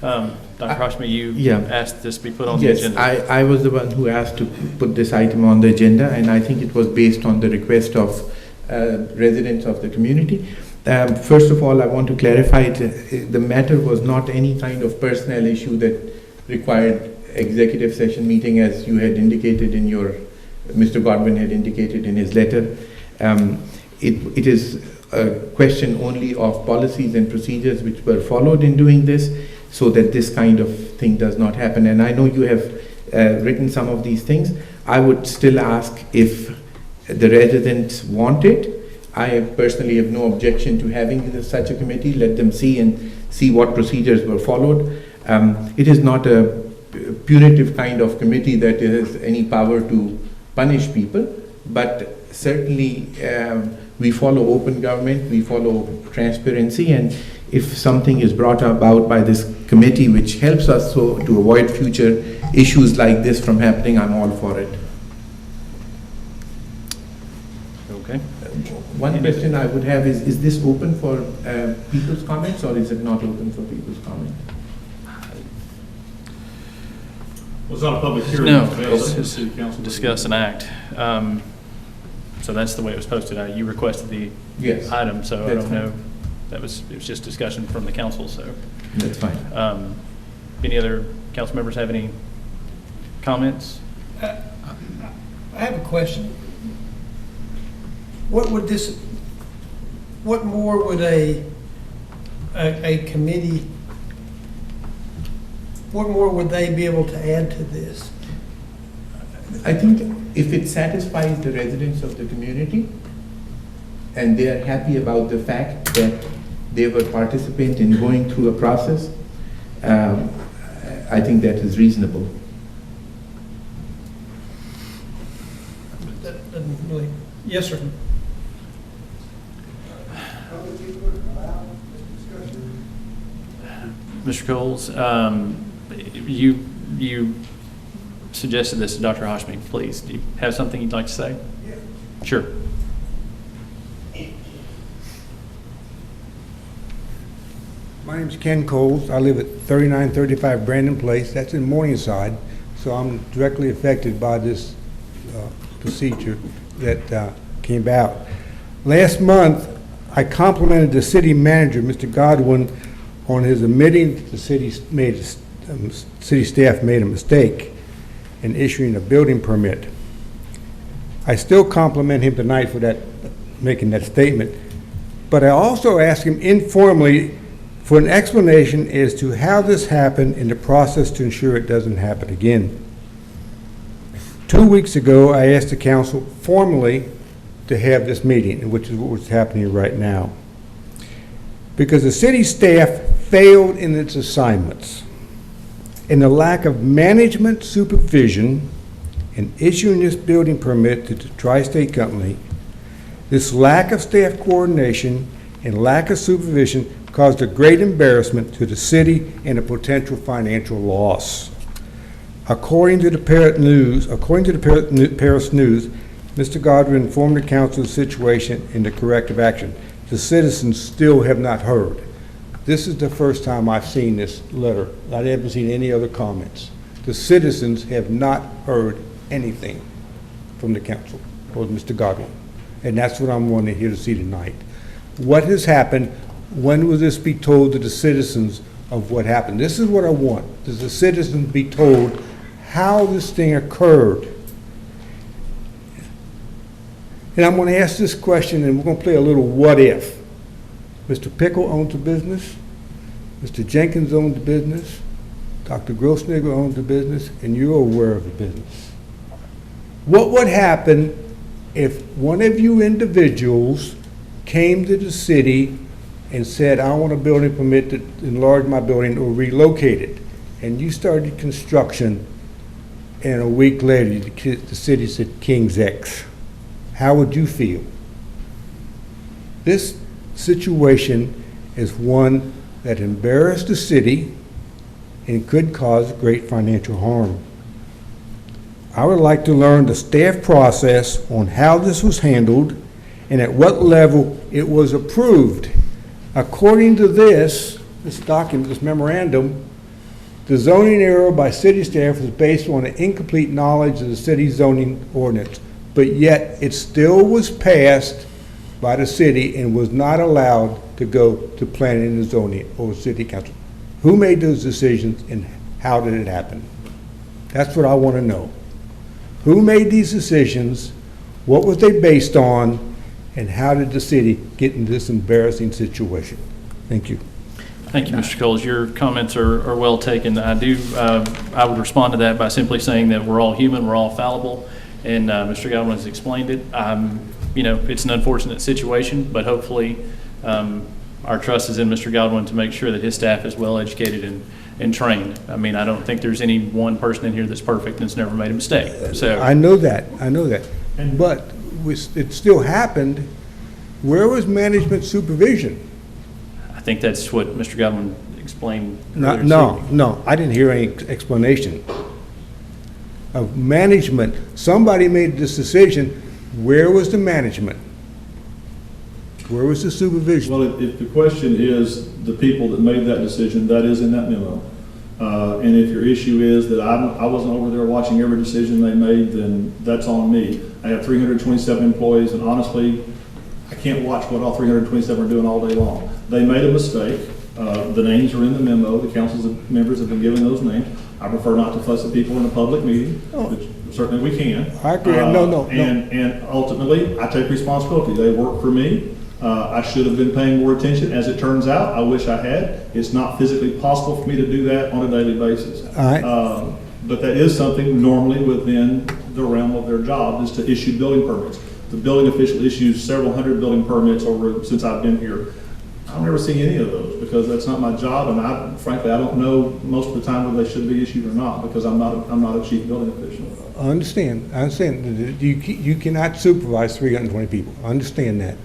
Dr. Hoshmi, you asked this be put on the Yes, agenda. I was the one who asked to put this item on the agenda, and I think it was based on the request of residents of the community. First of all, I want to clarify the matter was not any kind of personnel issue that required executive session meeting, as you had indicated in your, Mr. Godwin had indicated in his letter. It is a question only of policies and procedures which were followed in doing this, so that this kind of thing does not happen. And I know you have written some of these things. I would still ask if the residents want it. I personally have no objection to having such a committee. Let them see what procedures were followed. It is not a punitive kind of committee that has any power to punish people, but certainly we follow open government, we follow transparency, and if something is brought about by this committee which helps us to avoid future issues like this from happening, I'm all for it. One question I would have is this open for people's comments, or is it not open for people's comment? Well, it's not a public hearing. No, Available it's to the just city council. discuss and act. So that's the way it was posted. You requested the Yes. item, so I That's don't fine. know. It was just discussion from the council, so. That's fine. Any other council members have any comments? I have a question. What more would a committee, what more would they be able to add to this? I think if it satisfies the residents of the community, and they are happy about the fact that they were participant in going through a process, I think that is reasonable. That doesn't really, yes, sir. Mr. Coles, you suggested this to Dr. Hashmi. Please, do you have something you'd like to say? Yeah. Sure. My name's Ken Coles. I live at 3935 Brandon Place. That's in Morningside, so I'm directly affected by this procedure that came about. Last month, I complimented the city manager, Mr. Godwin, on his admitting that the city staff made a mistake in issuing a building permit. I still compliment him tonight for that, making that statement, but I also asked him informally for an explanation as to how this happened in the process to ensure it doesn't happen again. 2 weeks ago, I asked the council formally to have this meeting, which is what's happening right now. Because the city staff failed in its assignments, and the lack of management supervision in issuing this building permit to the Tri-State Company, this lack of staff coordination and lack of supervision caused a great embarrassment to the city and a potential financial loss. According to the Paris News, Mr. Godwin informed the council of the situation and the corrective action. The citizens still have not heard. This is the first time I've seen this letter. I haven't seen any other comments. The citizens have not heard anything from the council or Mr. Godwin. And that's what I'm wanting here to see tonight. What has happened? When will this be told to the citizens of what happened? This is what I want. Does the citizens be told how this thing occurred? And I'm going to ask this question, and we're going to play a little what if. Mr. Pickle owns the business, Mr. Jenkins owns the business, Dr. Grossnigger owns the business, and you're aware of the business. What would happen if one of you individuals came to the city and said, I want a building permit to enlarge my building or relocate it, and you started construction, and a week later the city said King's X? How would you feel? This situation is one that embarrassed the city and could cause great financial harm. I would like to learn the staff process on how this was handled and at what level it was approved. According to this document, this memorandum, the zoning error by city staff was based on an incomplete knowledge of the city's zoning ordinance, but yet it still was passed by the city and was not allowed to go to planning and zoning or city council. Who made those decisions and how did it happen? That's what I want to know. Who made these decisions? What was they based on? And how did the city get in this embarrassing situation? Thank you. Thank you, Mr. Coles. Your comments are well taken. I would respond to that by simply saying that we're all human, we're all fallible, and Mr. Godwin has explained it. You know, it's an unfortunate situation, but hopefully our trust is in Mr. Godwin to make sure that his staff is well educated and trained. I mean, I don't think there's any one person in here that's perfect and has never made a mistake. So I know that, but it still happened. Where was management supervision? I think that's what Mr. Godwin explained. No, I didn't hear any explanation of management. Somebody made this decision. Where was the management? Where was the supervision? Well, if the question is the people that made that decision, that is in that memo. And if your issue is that I wasn't over there watching every decision they made, then that's on me. I have 327 employees, and honestly, I can't watch what all 327 are doing all day long. They made a mistake. The names are in the memo. The council's members have been given those names. I prefer not to fuss at people in a public meeting, but certainly we can. I agree. No. And ultimately, I take responsibility. They work for me. I should have been paying more attention. As it turns out, I wish I had. It's not physically possible for me to do that on a daily basis. All right. But that is something normally within the realm of their job, is to issue building permits. The building official issues several hundred building permits since I've been here. I've never seen any of those because that's not my job, and frankly, I don't know most of the time whether they should be issued or not because I'm not a chief building official. I understand that you cannot supervise 320 people. I understand that.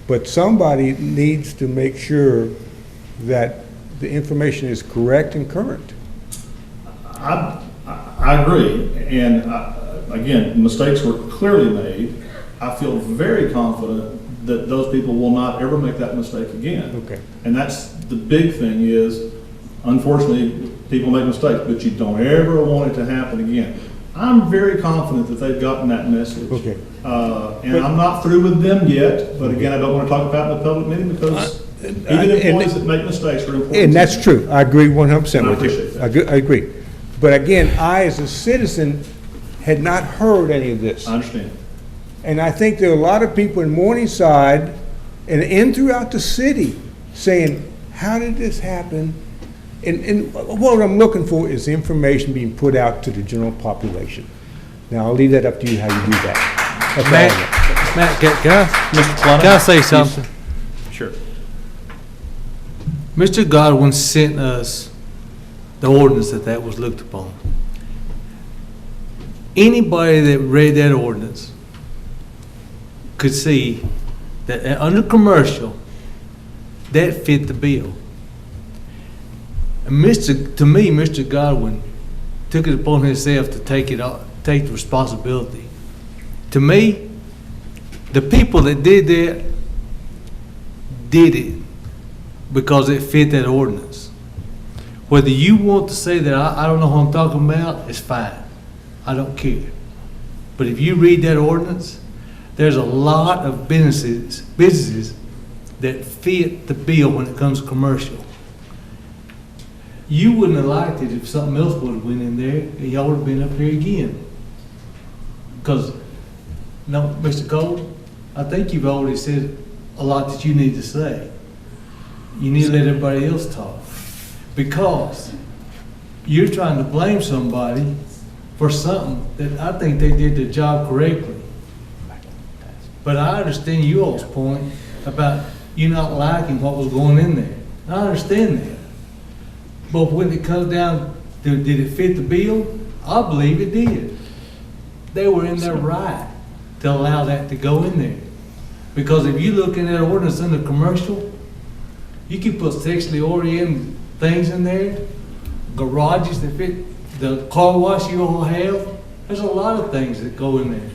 But somebody needs to make sure that the information is correct and current. I agree, and again, mistakes were clearly made. I feel very confident that those people will not ever make that mistake again. Okay. And that's the big thing is, unfortunately, people make mistakes, but you don't ever want it to happen again. I'm very confident that they've gotten that message. Okay. And I'm not through with them yet, but again, I don't want to talk about it in the public meeting because even employees that make mistakes are important. And that's true. I agree 100% And I with you. appreciate that. I agree. But again, I, as a citizen, had not heard any of this. I understand. And I think there are a lot of people in Morningside and throughout the city saying, how did this happen? And what I'm looking for is information being put out to the general population. Now, I'll leave that up to you how you do that. That's all I got. Matt, Mr. Plata? can I say something? Sure. Mr. Godwin sent us the ordinance that was looked upon. Anybody that read that ordinance could see that under commercial, that fit the bill. And to me, Mr. Godwin took it upon himself to take the responsibility. To me, the people that did that did it because it fit that ordinance. Whether you want to say that I don't know what I'm talking about, it's fine. I don't care. But if you read that ordinance, there's a lot of businesses that fit the bill when it comes to commercial. You wouldn't have liked it if something else would have went in there, and y'all would have been up here again. Because, no, Mr. Cole, I think you've already said a lot that you need to say. You need to let everybody else talk. Because you're trying to blame somebody for something that I think they did their job correctly. But I understand you all's point about you not liking what was going in there. I understand that. But when it comes down to did it fit the bill, I believe it did. They were in their right to allow that to go in there. Because if you look in that ordinance under commercial, you can put sexually oriented things in there, garages that fit the car wash you all have. There's a lot of things that go in there.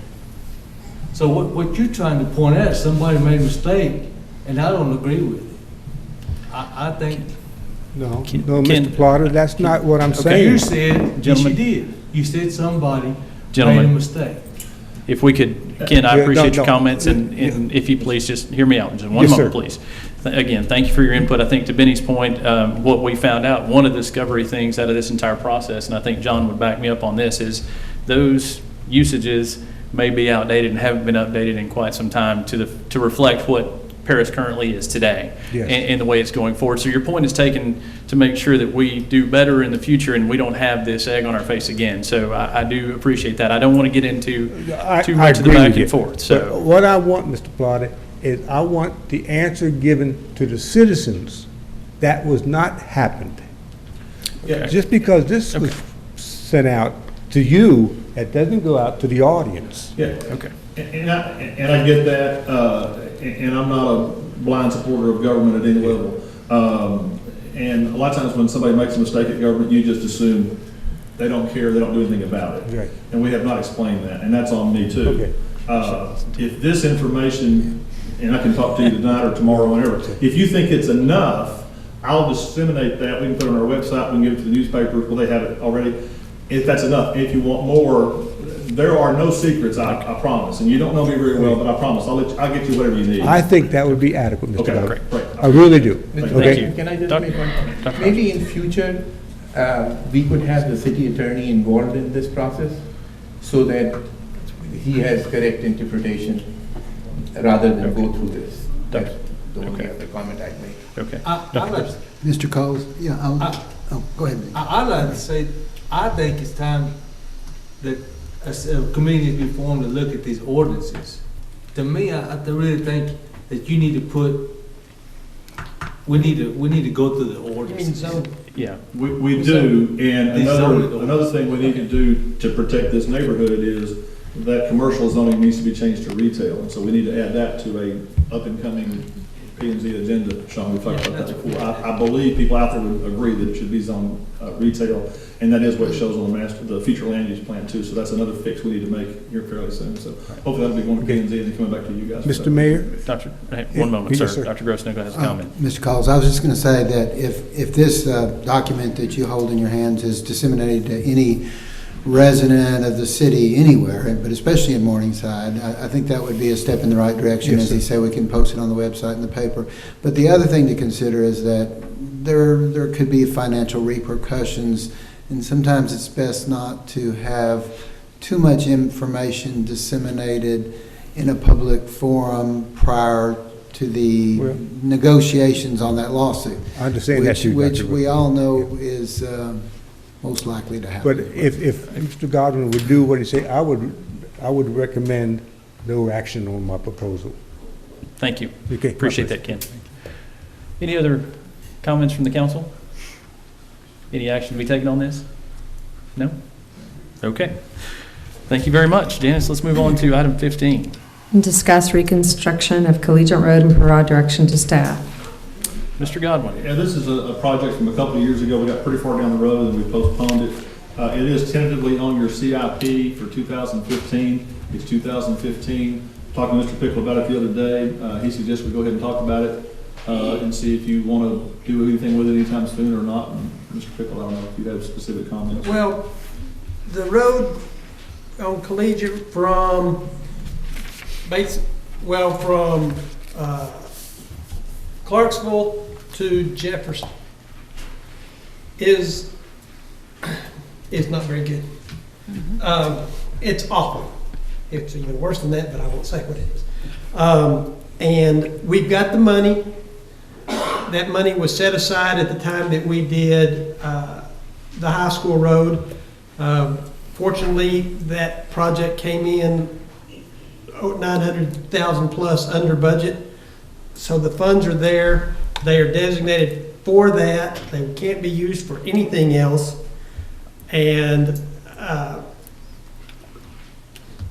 So what you're trying to point out is somebody made a mistake, and I don't agree with it. I think. No, Mr. Plotter, that's not what I'm Okay, saying. you said, yes, you did. You said somebody made a mistake. If we could, Ken, I Yeah, appreciate no, your no. comments, and if you please just hear me out just one Yes, moment, sir. please. Again, thank you for your input. I think to Benny's point, what we found out, one of the discovery things out of this entire process, and I think John would back me up on this, is those usages may be outdated and haven't been updated in quite some time to reflect what Paris currently is today, Yes. and the way it's going forward. So your point is taken to make sure that we do better in the future and we don't have this egg on our face again. So I do appreciate that. I don't want to get into too much of the agree back with you. and forth. But So what I want, Mr. Plotter, is I want the answer given to the citizens that was not happened. Yeah. Just because this was sent out to you, it doesn't go out to the audience. Yeah. okay. And I get that, and I'm not a blind supporter of government at any level. And a lot of times when somebody makes a mistake at government, you just assume they don't care, they don't do anything about it. Right. And we have not explained that, and that's on me too. Okay. If this information and I can talk to you tonight or tomorrow, whenever. If you think it's enough, I'll disseminate that. We can put it on our website, we can give it to the newspapers, well, they have it already. If that's enough, if you want more, there are no secrets, I promise. And you don't know me very well, but I promise, I'll get you whatever you need. I think that would be adequate, Mr. Okay, Godwin. great. I really do. Thank Okay? you. Can I just Doc- make one comment? Dr. Maybe in future, we could have the city attorney involved in this process so that he has correct interpretation rather than go through this. That's the only other comment I'd make. Okay. I'd like, Mr. Coles, yeah, go ahead. I'd like to say, I think it's time that a committee be formed to look at these ordinances. To me, I really think that you need to put, we need to go through the ordinances. Yeah. We do, and These zoning another thing we need to do to protect this neighborhood is that commercial zoning needs to be changed to retail, and so we need to add that to a up-and-coming P and Z agenda. Sean, we talked about that before. I believe people out there would agree that it should be zoned retail, and that is what it shows on the future land use plan too, so that's another fix we need to make here fairly soon, so hopefully that'll be going to P and Z and then coming back to you guys. Mr. Mayor? Dr., hey, one moment, Yes, sir. sir. Dr. Grosvenor has a comment. Mr. Coles, I was just going to say that if this document that you hold in your hands is disseminated to any resident of the city anywhere, but especially in Morningside, I think that would be a step in the right direction. Yes, As sir. you say, we can post it on the website and the paper. But the other thing to consider is that there could be financial repercussions, and sometimes it's best not to have too much information disseminated in a public forum prior to the Well- negotiations on that lawsuit. I understand that too, Which Dr. we all know is most likely to happen. But if Mr. Godwin would do what he said, I would recommend no action on my proposal. Thank you. Okay. Appreciate that, Ken. Any other comments from the council? Any action to be taken on this? No? Okay. Thank you very much. Janice, let's move on to item 15. Discuss reconstruction of Collegiate Road and provide direction to staff. Mr. Godwin. Yeah, this is a project from a couple of years ago. We got pretty far down the road and we postponed it. It is tentatively on your CIP for 2015. It's 2015. Talking to Mr. Pickle about it the other day. He suggested we go ahead and talk about it and see if you want to do anything with it anytime soon or not. And Mr. Pickle, I don't know if you have specific comments. Well, the road on Collegiate from Clarksville to Jefferson is not very good. It's awful. It's even worse than that, but I won't say what it is. And we've got the money. That money was set aside at the time that we did the high school road. Fortunately, that project came in 900,000 plus under budget. So the funds are there. They are designated for that. They can't be used for anything else. And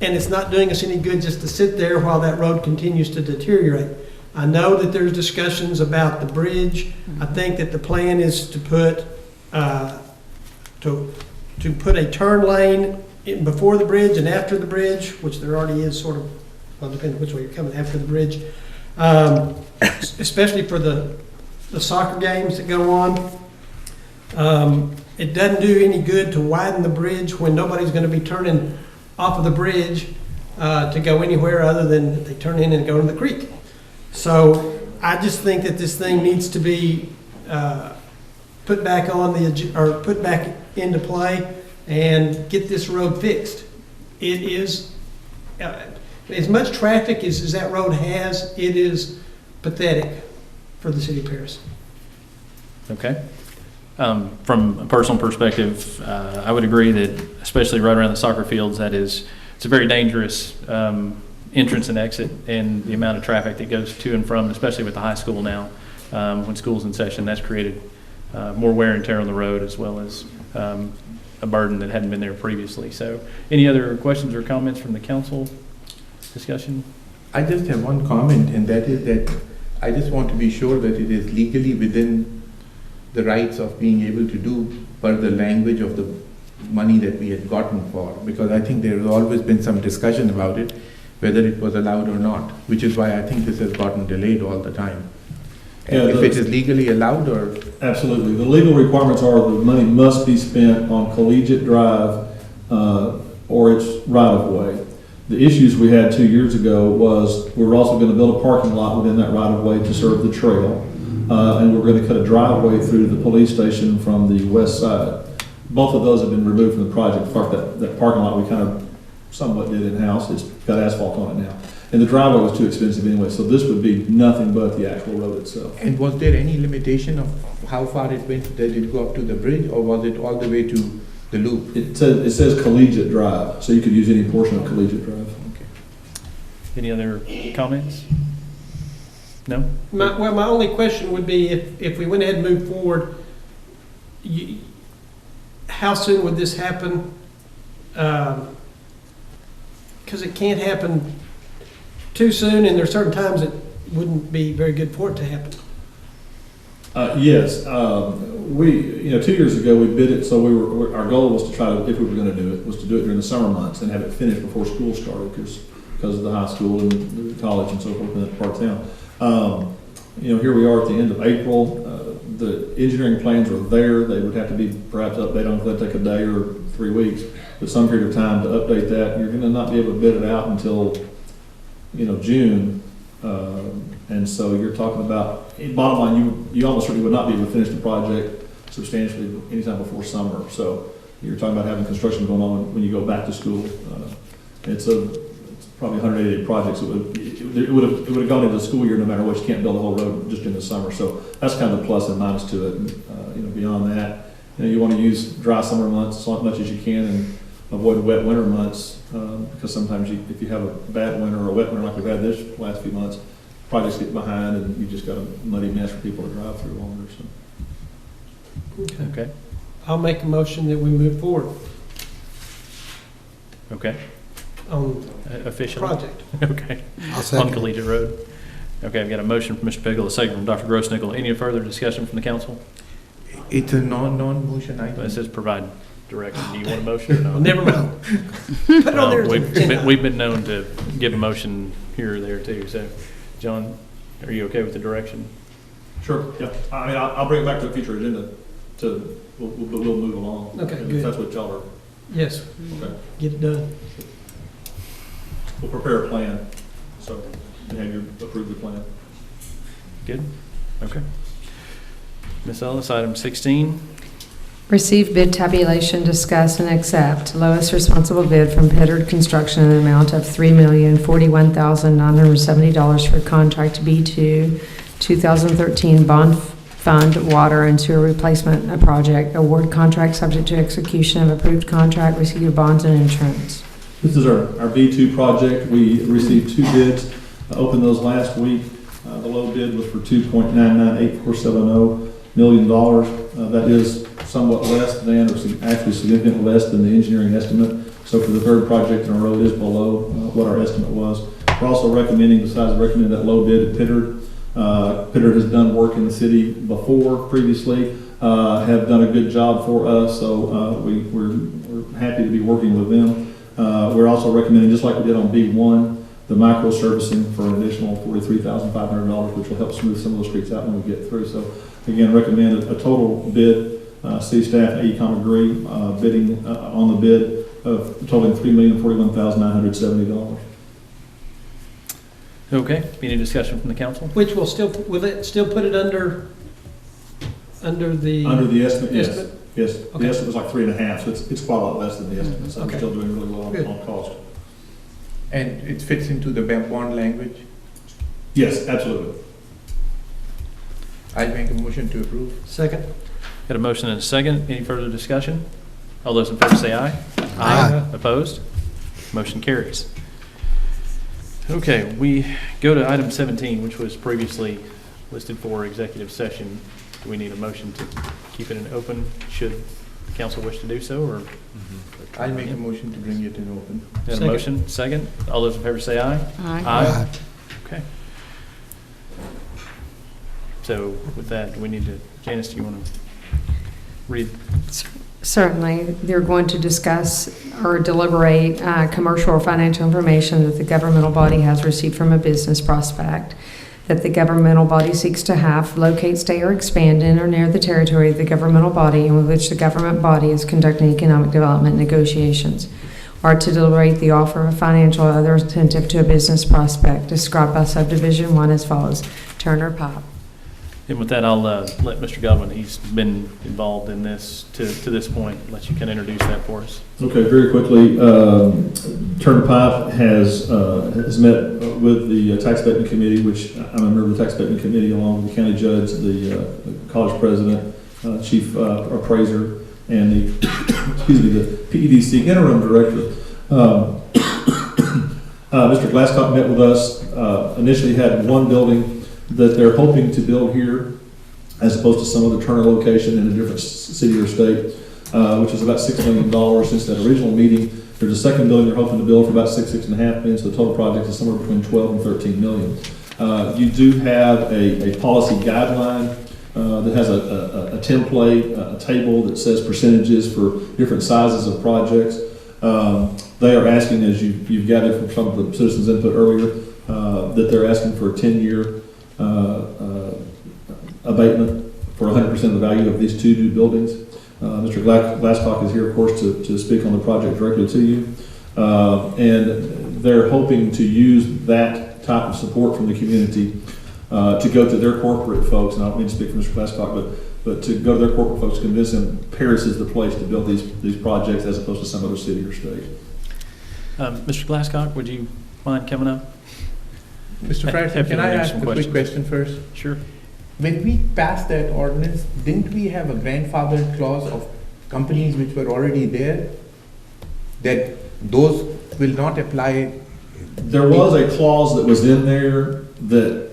it's not doing us any good just to sit there while that road continues to deteriorate. I know that there's discussions about the bridge. I think that the plan is to put to put a turn lane in before the bridge and after the bridge, which there already is sort of, well, depending which way you're coming after the bridge, especially for the soccer games that go on. It doesn't do any good to widen the bridge when nobody's going to be turning off of the bridge to go anywhere other than they turn in and go to the creek. So I just think that this thing needs to be put back on put back into play and get this road fixed. It is as much traffic as that road has. It is pathetic for the city of Paris. Okay. From a personal perspective, I would agree that, especially right around the soccer fields, it's a very dangerous entrance and exit, and the amount of traffic that goes to and from, especially with the high school now, when school's in session, that's created more wear and tear on the road, as well as a burden that hadn't been there previously. So, any other questions or comments from the council? Discussion? I just have one comment, and that is that I just want to be sure that it is legally within the rights of being able to do per the language of the money that we had gotten for, because I think there has always been some discussion about it, whether it was allowed or not, which is why I think this has gotten delayed all the time. Yeah, If it is legally allowed or? Absolutely. The legal requirements are the money must be spent on Collegiate Drive or its right-of-way. The issues we had 2 years ago was we were also going to build a parking lot within that right-of-way to serve the trail. And we're going to cut a driveway through the police station from the west side. Both of those have been removed from the project. In fact, that parking lot we kind of somewhat did in-house. It's got asphalt on it now. And the driveway was too expensive anyway, so this would be nothing but the actual road itself. And was there any limitation of how far it went? Did it go up to the bridge, or was it all the way to the loop? It says Collegiate Drive, so you could use any portion of Collegiate Drive. Any other comments? No? My only question would be, if we went ahead and moved forward, how soon would this happen? Because it can't happen too soon, and there's certain times it wouldn't be very good for it to happen. Yes, 2 years ago we bid it, so our goal was to try to, if we were going to do it, was to do it during the summer months and have it finished before school started, because of the high school and the college and so forth in that part of town. Here we are at the end of April. The engineering plans are there. They would have to be perhaps updated on if that take a day or 3 weeks, but some period of time to update that. You're going to not be able to bid it out until June, and so you're talking about, bottom line, you almost certainly would not be able to finish the project substantially anytime before summer. So you're talking about having construction going on when you go back to school. It's probably 180 projects. It would have gone into the school year no matter what. You can't build a whole road just in the summer. So that's kind of the plus and minus to it. Beyond that, you want to use dry summer months as much as you can and avoid wet winter months, because sometimes if you have a bad winter or a wet winter like we've had this last few months, projects get behind and you just got a muddy mess for people to drive through longer. So. Okay. I'll make a motion that we move forward Okay. on Officially? project. Okay. On Collegiate Road. Okay, I've got a motion from Mr. Pickle, a second from Dr. Grossnickel. Any further discussion from the council? It's a non-motion item. It says provide direction. Do you want a motion or no? Never mind. Put it on there. We've been known to give a motion here or there too. So, John, are you okay with the direction? Sure. Yeah. I mean, I'll bring it back to a future agenda. We'll move along. Okay, if good. That's what y'all are. Yes. Okay. Get it done. We'll prepare a plan. So you have your approve the plan. Good. Okay. Ms. Ellis, item 16. Receive bid tabulation, discuss and accept lowest responsible bid from Pittard Construction in the amount of $3,041,970 for contract B2 2013 bond fund water and sewer replacement project. Award contract subject to execution of approved contract, receipt of bonds and insurance. This is our B2 project. We received 2 bids, opened those last week. The low bid was for $2.998470 million. That is somewhat less than, or actually significantly less than the engineering estimate. So for the third project in a row, it is below what our estimate was. We're also recommending, besides recommending that low bid, Pittard. Pittard has done work in the city before, previously, have done a good job for us, so we're happy to be working with them. We're also recommending, just like we did on B1, the micro servicing for an additional $43,500, which will help smooth some of those streets out when we get through. So again, recommend a total bid. City staff and AECom agree, bidding on the bid of totaling $3,041,970. Okay. Any discussion from the council? Which will it still put it under the? Under the estimate, yes. Yes. Okay. The estimate was like 3.5, so it's quite a lot less than the estimate. So Okay. we're still doing really well on cost. And it fits into the bond language? Yes, absolutely. I'll make a motion to approve. Second. Got a motion and a second. Any further discussion? All those in favor say aye. Aye. Opposed? Motion carries. Okay, we go to item 17, which was previously listed for executive session. Do we need a motion to keep it in open? Should council wish to do so, or? I'll make a motion to bring it in open. Got a Second. motion, second. All those in favor say aye. Aye. Okay. So with that, do we need to, Janice, do you want to? read? Certainly, they're going to discuss or deliberate commercial or financial information that the governmental body has received from a business prospect that the governmental body seeks to have, locate, stay, or expand in or near the territory of the governmental body in which the government body is conducting economic development negotiations, or to deliberate the offer of financial or other incentive to a business prospect described by subdivision 1 as follows. Turner Pipe. And with that, I'll let Mr. Godwin, he's been involved in this to this point, let you kind of introduce that for us. Okay, very quickly, Turner Pipe has met with the tax abatement committee, which I'm a member of the tax abatement committee, along with the county judge, the college president, chief appraiser, and the the PEDC interim director. Mr. Glasscock met with us. Initially had one building that they're hoping to build here, as opposed to some other Turner location in a different city or state, which is about $6 million since that original meeting. There's a second building they're hoping to build for about $6.5 million, so the total project is somewhere between 12 and 13 million. You do have a policy guideline that has a template, a table that says percentages for different sizes of projects. They are asking, as you've gathered from some of the citizens' input earlier, that they're asking for a 10-year abatement for 100% of the value of these two new buildings. Mr. Glasscock is here, of course, to speak on the project directly to you. And they're hoping to use that type of support from the community to go to their corporate folks, and I don't mean to speak for Mr. Glasscock, but to go to their corporate folks, convince them Paris is the place to build these projects as opposed to some other city or state. Mr. Glasscock, would you mind coming up? Mr. Frierson, can I ask a quick question first? Sure. When we passed that ordinance, didn't we have a grandfathered clause of companies which were already there, that those will not apply? There was a clause that was in there that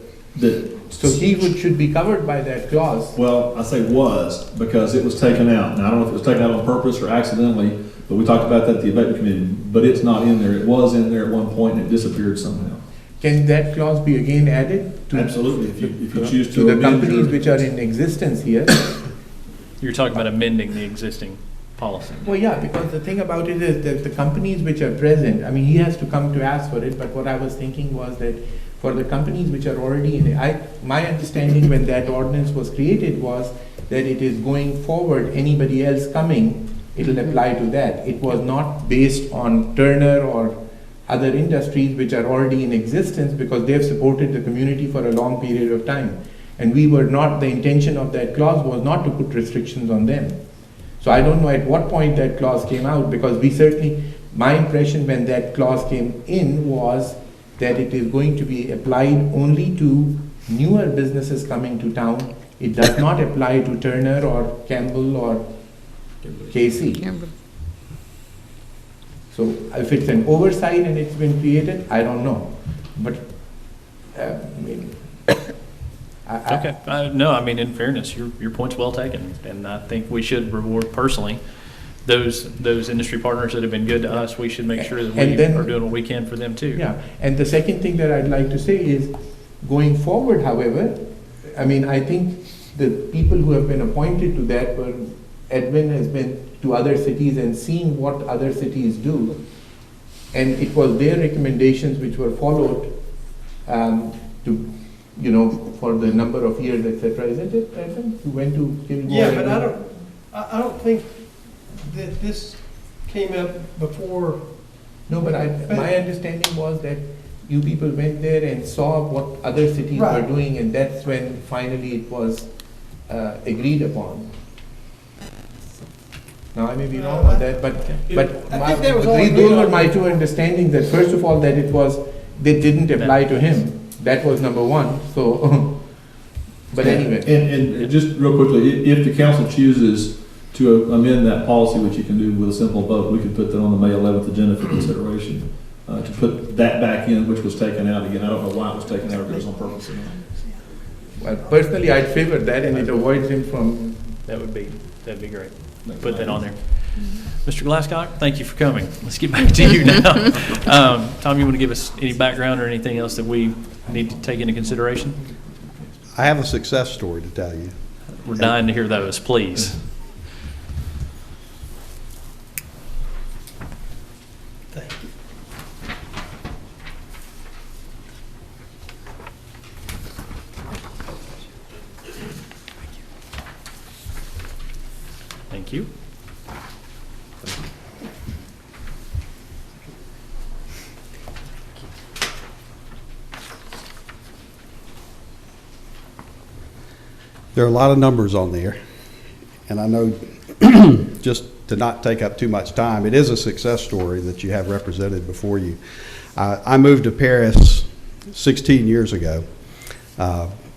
so he should be covered by that clause. Well, I say was because it was taken out. Now, I don't know if it was taken out on purpose or accidentally, but we talked about that at the abatement committee. But it's not in there. It was in there at one point and it disappeared somehow. Can that clause be again added? To absolutely, if you choose to. To the companies which are in existence here. You're talking about amending the existing policy. Well, yeah, because the thing about it is that the companies which are present, I mean, he has to come to ask for it, but what I was thinking was that for the companies which are already in it, my understanding when that ordinance was created was that it is going forward, anybody else coming, it'll apply to that. It was not based on Turner or other industries which are already in existence because they've supported the community for a long period of time. And we were not, the intention of that clause was not to put restrictions on them. So I don't know at what point that clause came out, because we certainly, my impression when that clause came in was that it is going to be applied only to newer businesses coming to town. It does not apply to Turner or Campbell or KC. Campbell. So if it's an oversight and it's been created, I don't know. But I mean, Okay. No, I mean, in fairness, your point's well taken, and I think we should reward personally those industry partners that have been good to us. We should make sure that we are doing what we can for them too. Yeah. And the second thing that I'd like to say is, going forward, however, I mean, I think the people who have been appointed to that were, Edwin has been to other cities and seen what other cities do. And it was their recommendations which were followed to, you know, for the number of years, etc. Isn't it, Edwin? You went to Kilgore. Yeah, but I don't think that this came up before. No, but my understanding was that you people went there and saw what other cities were doing, and that's when finally it was agreed upon. Now, I may be wrong on that, but those were my two understandings, that first of all, that it was, they didn't apply to him. That was number one, so, but anyway. And just real quickly, if the council chooses to amend that policy, which you can do with a simple vote, we could put that on the May 11th agenda for consideration, to put that back in, which was taken out again. I don't know why it was taken out, if it was on purpose or not. Well, personally, I'd favor that, and it avoids him from. That'd be great. Put that on there. Mr. Glasscock, thank you for coming. Let's get back to you now. Tom, you want to give us any background or anything else that we need to take into consideration? I have a success story to tell you. We're dying to hear those, please. Thank you. There are a lot of numbers on there, and I know just to not take up too much time, it is a success story that you have represented before you. I moved to Paris 16 years ago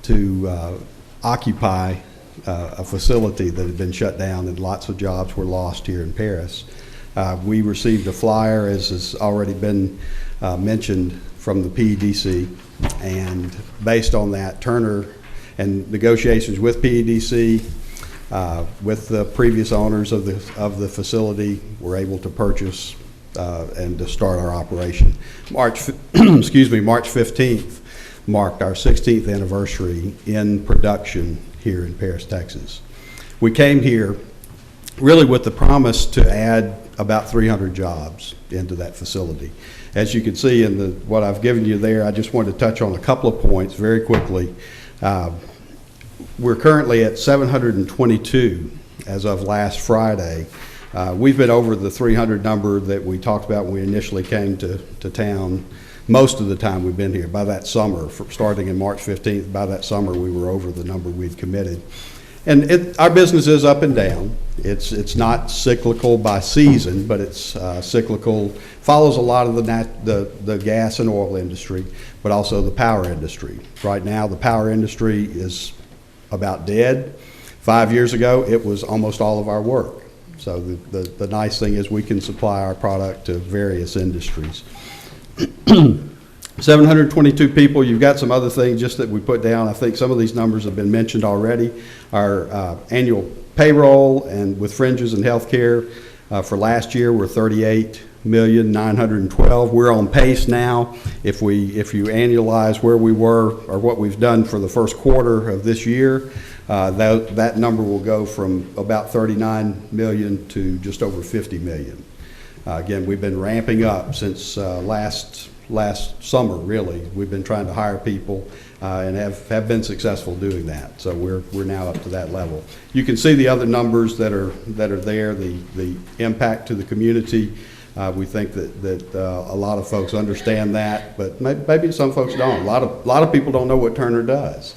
to occupy a facility that had been shut down, and lots of jobs were lost here in Paris. We received a flyer, as has already been mentioned, from the PEDC, and based on that, Turner and negotiations with PEDC, with the previous owners of the facility, were able to purchase and to start our operation. March 15th marked our 16th anniversary in production here in Paris, Texas. We came here really with the promise to add about 300 jobs into that facility. As you can see in what I've given you there, I just wanted to touch on a couple of points very quickly. We're currently at 722 as of last Friday. We've been over the 300 number that we talked about when we initially came to town. Most of the time we've been here. By that summer, starting in March 15th, by that summer we were over the number we'd committed. And our business is up and down. It's not cyclical by season, but it's cyclical, follows a lot of the gas and oil industry, but also the power industry. Right now the power industry is about dead. 5 years ago it was almost all of our work. So the nice thing is we can supply our product to various industries. 722 people. You've got some other things just that we put down. I think some of these numbers have been mentioned already. Our annual payroll and with fringes and health care for last year were $38,912,000. We're on pace now. If you annualize where we were or what we've done for the first quarter of this year, that number will go from about 39 million to just over 50 million. Again, we've been ramping up since last summer, really. We've been trying to hire people and have been successful doing that. So we're now up to that level. You can see the other numbers that are there, the impact to the community. We think that a lot of folks understand that, but maybe some folks don't. A lot of people don't know what Turner does.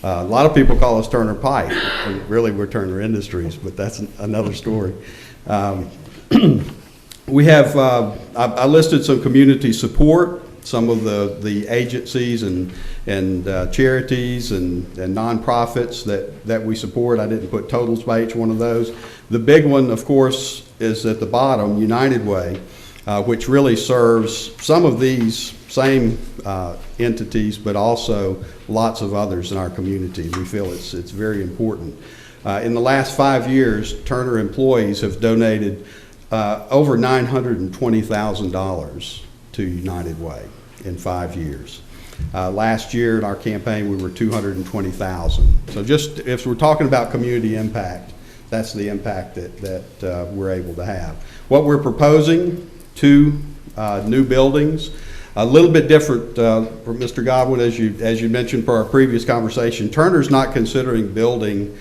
A lot of people call us Turner Pipe, and really we're Turner Industries, but that's another story. We have, I listed some community support, some of the agencies and charities and nonprofits that we support. I didn't put totals by each one of those. The big one, of course, is at the bottom, United Way, which really serves some of these same entities, but also lots of others in our community. We feel it's very important. In the last 5 years, Turner employees have donated over $920,000 to United Way in 5 years. Last year in our campaign we were $220,000. So just if we're talking about community impact, that's the impact that we're able to have. What we're proposing, 2 new buildings, a little bit different from Mr. Godwin, as you mentioned for our previous conversation. Turner's not considering building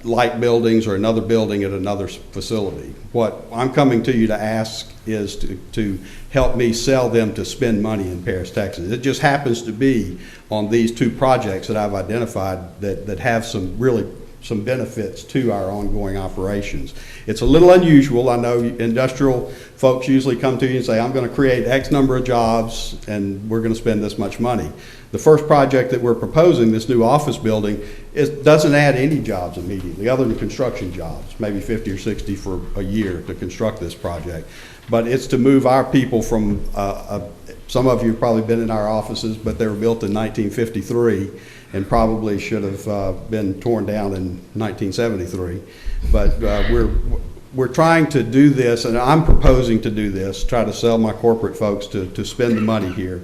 like buildings or another building at another facility. What I'm coming to you to ask is to help me sell them to spend money in Paris, Texas. It just happens to be on these 2 projects that I've identified that have some benefits to our ongoing operations. It's a little unusual. I know industrial folks usually come to you and say, I'm going to create X number of jobs and we're going to spend this much money. The first project that we're proposing, this new office building, doesn't add any jobs immediately other than construction jobs, maybe 50 or 60 for a year to construct this project. But it's to move our people from, some of you have probably been in our offices, but they were built in 1953 and probably should have been torn down in 1973. But we're trying to do this, and I'm proposing to do this, try to sell my corporate folks to spend the money here,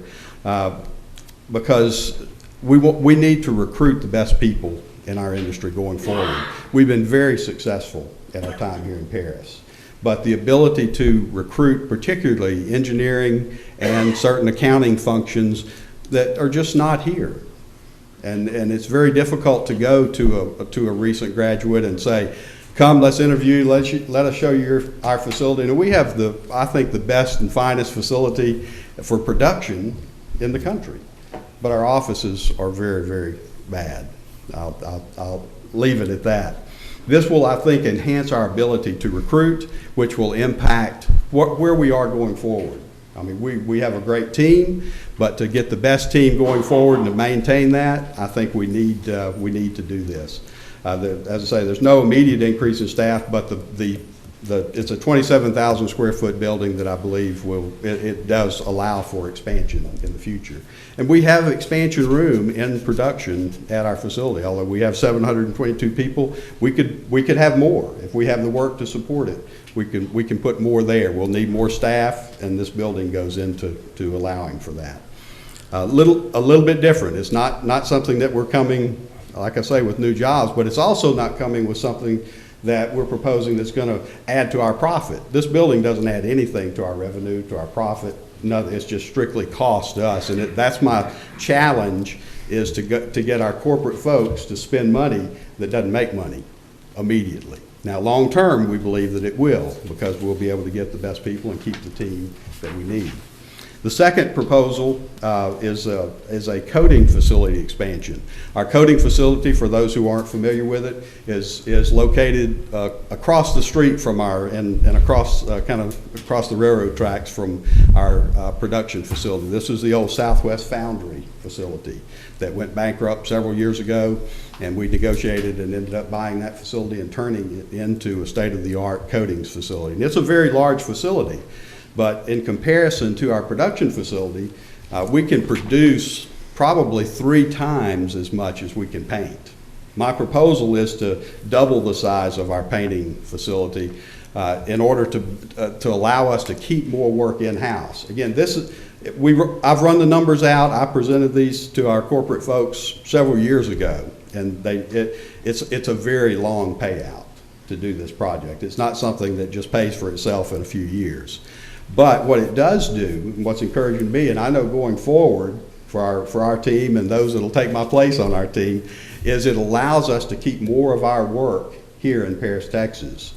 because we need to recruit the best people in our industry going forward. We've been very successful at our time here in Paris, but the ability to recruit particularly engineering and certain accounting functions that are just not here. And it's very difficult to go to a recent graduate and say, Come, let's interview, let us show you our facility. And we have I think, the best and finest facility for production in the country. But our offices are very, very bad. I'll leave it at that. This will, I think, enhance our ability to recruit, which will impact where we are going forward. I mean, we have a great team, but to get the best team going forward and to maintain that, I think we need to do this. As I say, there's no immediate increase in staff, but it's a 27,000 square foot building that I believe it does allow for expansion in the future. And we have expansion room in production at our facility. Although we have 722 people, we could have more if we have the work to support it. We can put more there. We'll need more staff, and this building goes into allowing for that. A little bit different. It's not something that we're coming, like I say, with new jobs, but it's also not coming with something that we're proposing that's going to add to our profit. This building doesn't add anything to our revenue, to our profit. Nothing. It's just strictly cost to us, and that's my challenge, is to get our corporate folks to spend money that doesn't make money immediately. Now, long term, we believe that it will, because we'll be able to get the best people and keep the team that we need. The second proposal is a coating facility expansion. Our coating facility, for those who aren't familiar with it, is located across the street from and across kind of across the railroad tracks from our production facility. This is the old Southwest Foundry facility that went bankrupt several years ago, and we negotiated and ended up buying that facility and turning it into a state-of-the-art coatings facility. And it's a very large facility. But in comparison to our production facility, we can produce probably 3 times as much as we can paint. My proposal is to double the size of our painting facility in order to allow us to keep more work in-house. Again, I've run the numbers out. I presented these to our corporate folks several years ago, and it's a very long payout to do this project. It's not something that just pays for itself in a few years. But what it does do, and what's encouraging me, and I know going forward for our team and those that will take my place on our team, is it allows us to keep more of our work here in Paris, Texas.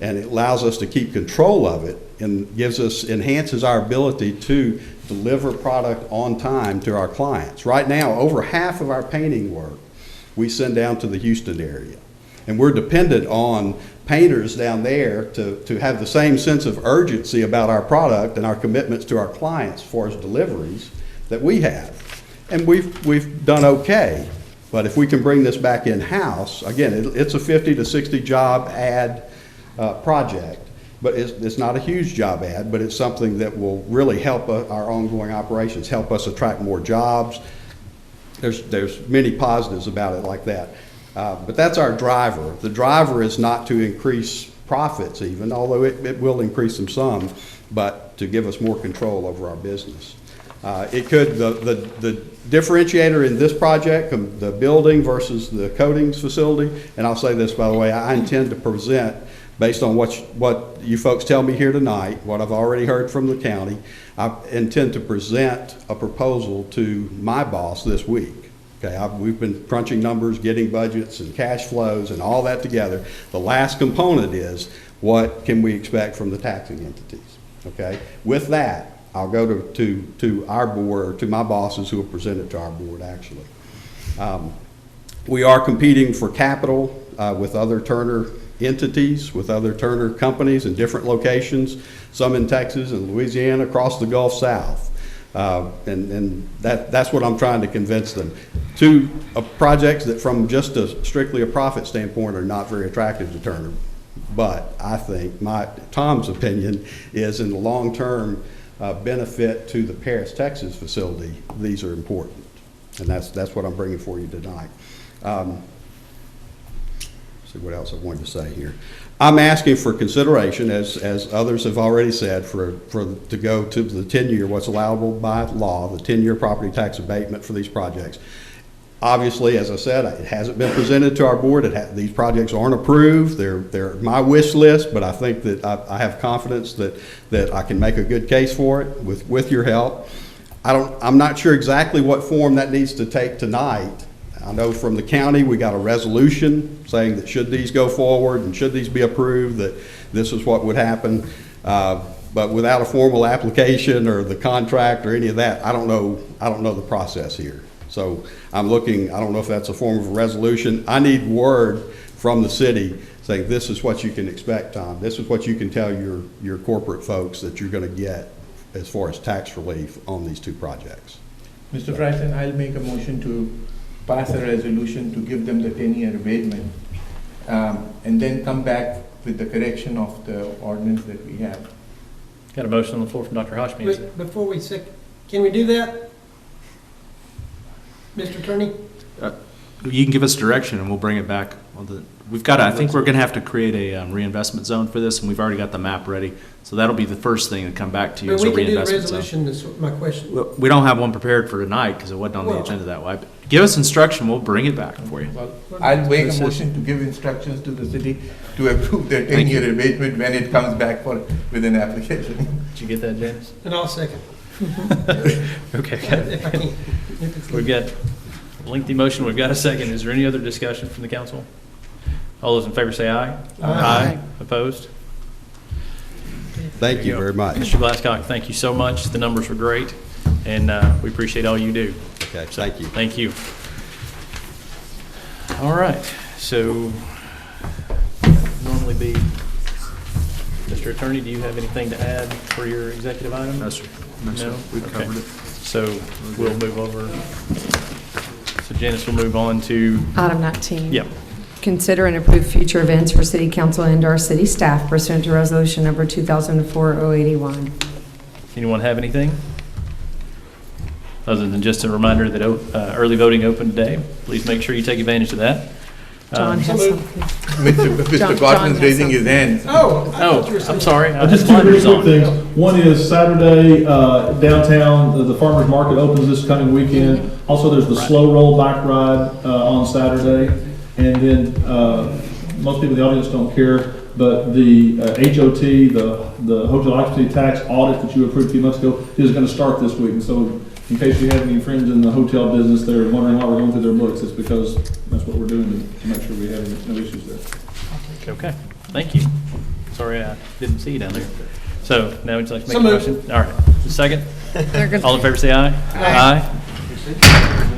And it allows us to keep control of it and enhances our ability to deliver product on time to our clients. Right now, over half of our painting work we send down to the Houston area. And we're dependent on painters down there to have the same sense of urgency about our product and our commitments to our clients as far as deliveries that we have. And we've done okay. But if we can bring this back in-house, again, it's a 50 to 60 job ad project. But it's not a huge job ad, but it's something that will really help our ongoing operations, help us attract more jobs. There's many positives about it like that. But that's our driver. The driver is not to increase profits even, although it will increase them some, but to give us more control over our business. The differentiator in this project, the building versus the coatings facility, and I'll say this, by the way, I intend to present, based on what you folks tell me here tonight, what I've already heard from the county, I intend to present a proposal to my boss this week. Okay, we've been crunching numbers, getting budgets and cash flows and all that together. The last component is, what can we expect from the taxing entities? Okay, with that, I'll go to our board, to my bosses who will present it to our board, actually. We are competing for capital with other Turner entities, with other Turner companies in different locations, some in Texas and Louisiana, across the Gulf South. And that's what I'm trying to convince them. Two projects that from just strictly a profit standpoint are not very attractive to Turner. But I think Tom's opinion is, in the long-term benefit to the Paris, Texas facility, these are important. And that's what I'm bringing for you tonight. See what else I wanted to say here. I'm asking for consideration, as others have already said, to go to the 10-year, what's allowable by law, the 10-year property tax abatement for these projects. Obviously, as I said, it hasn't been presented to our board. These projects aren't approved. They're my wish list, but I think that I have confidence that I can make a good case for it with your help. I'm not sure exactly what form that needs to take tonight. I know from the county, we got a resolution saying that should these go forward and should these be approved, that this is what would happen. But without a formal application or the contract or any of that, I don't know the process here. So I'm looking, I don't know if that's a form of a resolution. I need word from the city saying this is what you can expect, Tom. This is what you can tell your corporate folks that you're going to get as far as tax relief on these two projects. Mr. President, I'll make a motion to pass a resolution to give them the 10-year abatement, and then come back with the correction of the ordinance that we have. Got a motion on the floor from Dr. Hashmi. Wait, before we can we do that? Mr. Attorney? You can give us direction and we'll bring it back. We've got, I think we're going to have to create a reinvestment zone for this, and we've already got the map ready. So that'll be the first thing to come back to you But as a we can do the reinvestment zone. resolution, is my question. Well, we don't have one prepared for tonight because it wasn't on the Well- agenda that way. But give us instruction, we'll bring it back for you. Well, I'll make a motion to give instructions to the city to approve their 10-year abatement when it comes back with an application. Did you get that, Janice? And I'll second. Okay. If I can. If it's- We've got a lengthy motion. We've got a second. Is there any other discussion from the council? All those in favor say aye. Aye. Opposed? Thank you go. very much. Mr. Glasscock, thank you so much. The numbers were great, and we appreciate all you do. Okay, thank you. Thank you. All right, so normally be, Mr. Attorney, do you have anything to add for your executive item? No, sir. No, sir. We've Okay. covered it. So we'll move over. So Janice will move on to, Item 19. yep. Consider and approve future events for city council and our city staff pursuant to resolution number 2004-081. Anyone have anything? Other than just a reminder that early voting opened today. Please make sure you take advantage of that. John has something. Mr. John Gottman's has raising his hand. Oh, I thought you were Oh, saying- I'm sorry. Just two very quick things. One is Saturday, downtown, the farmer's market opens this coming weekend. Also, there's the slow roll bike ride on Saturday. And then, most people in the audience don't care, but the HOT, the hotel occupancy tax audit that you approved a few months ago is going to start this week. And so in case you have any friends in the hotel business, they're wondering why we're going through their books, it's because that's what we're doing to make sure we have no issues there. Okay, thank you. Sorry, I didn't see you down there. So now would you like to make So a moved. motion? All right, the second? They're gonna- All in favor say aye. Aye. Aye.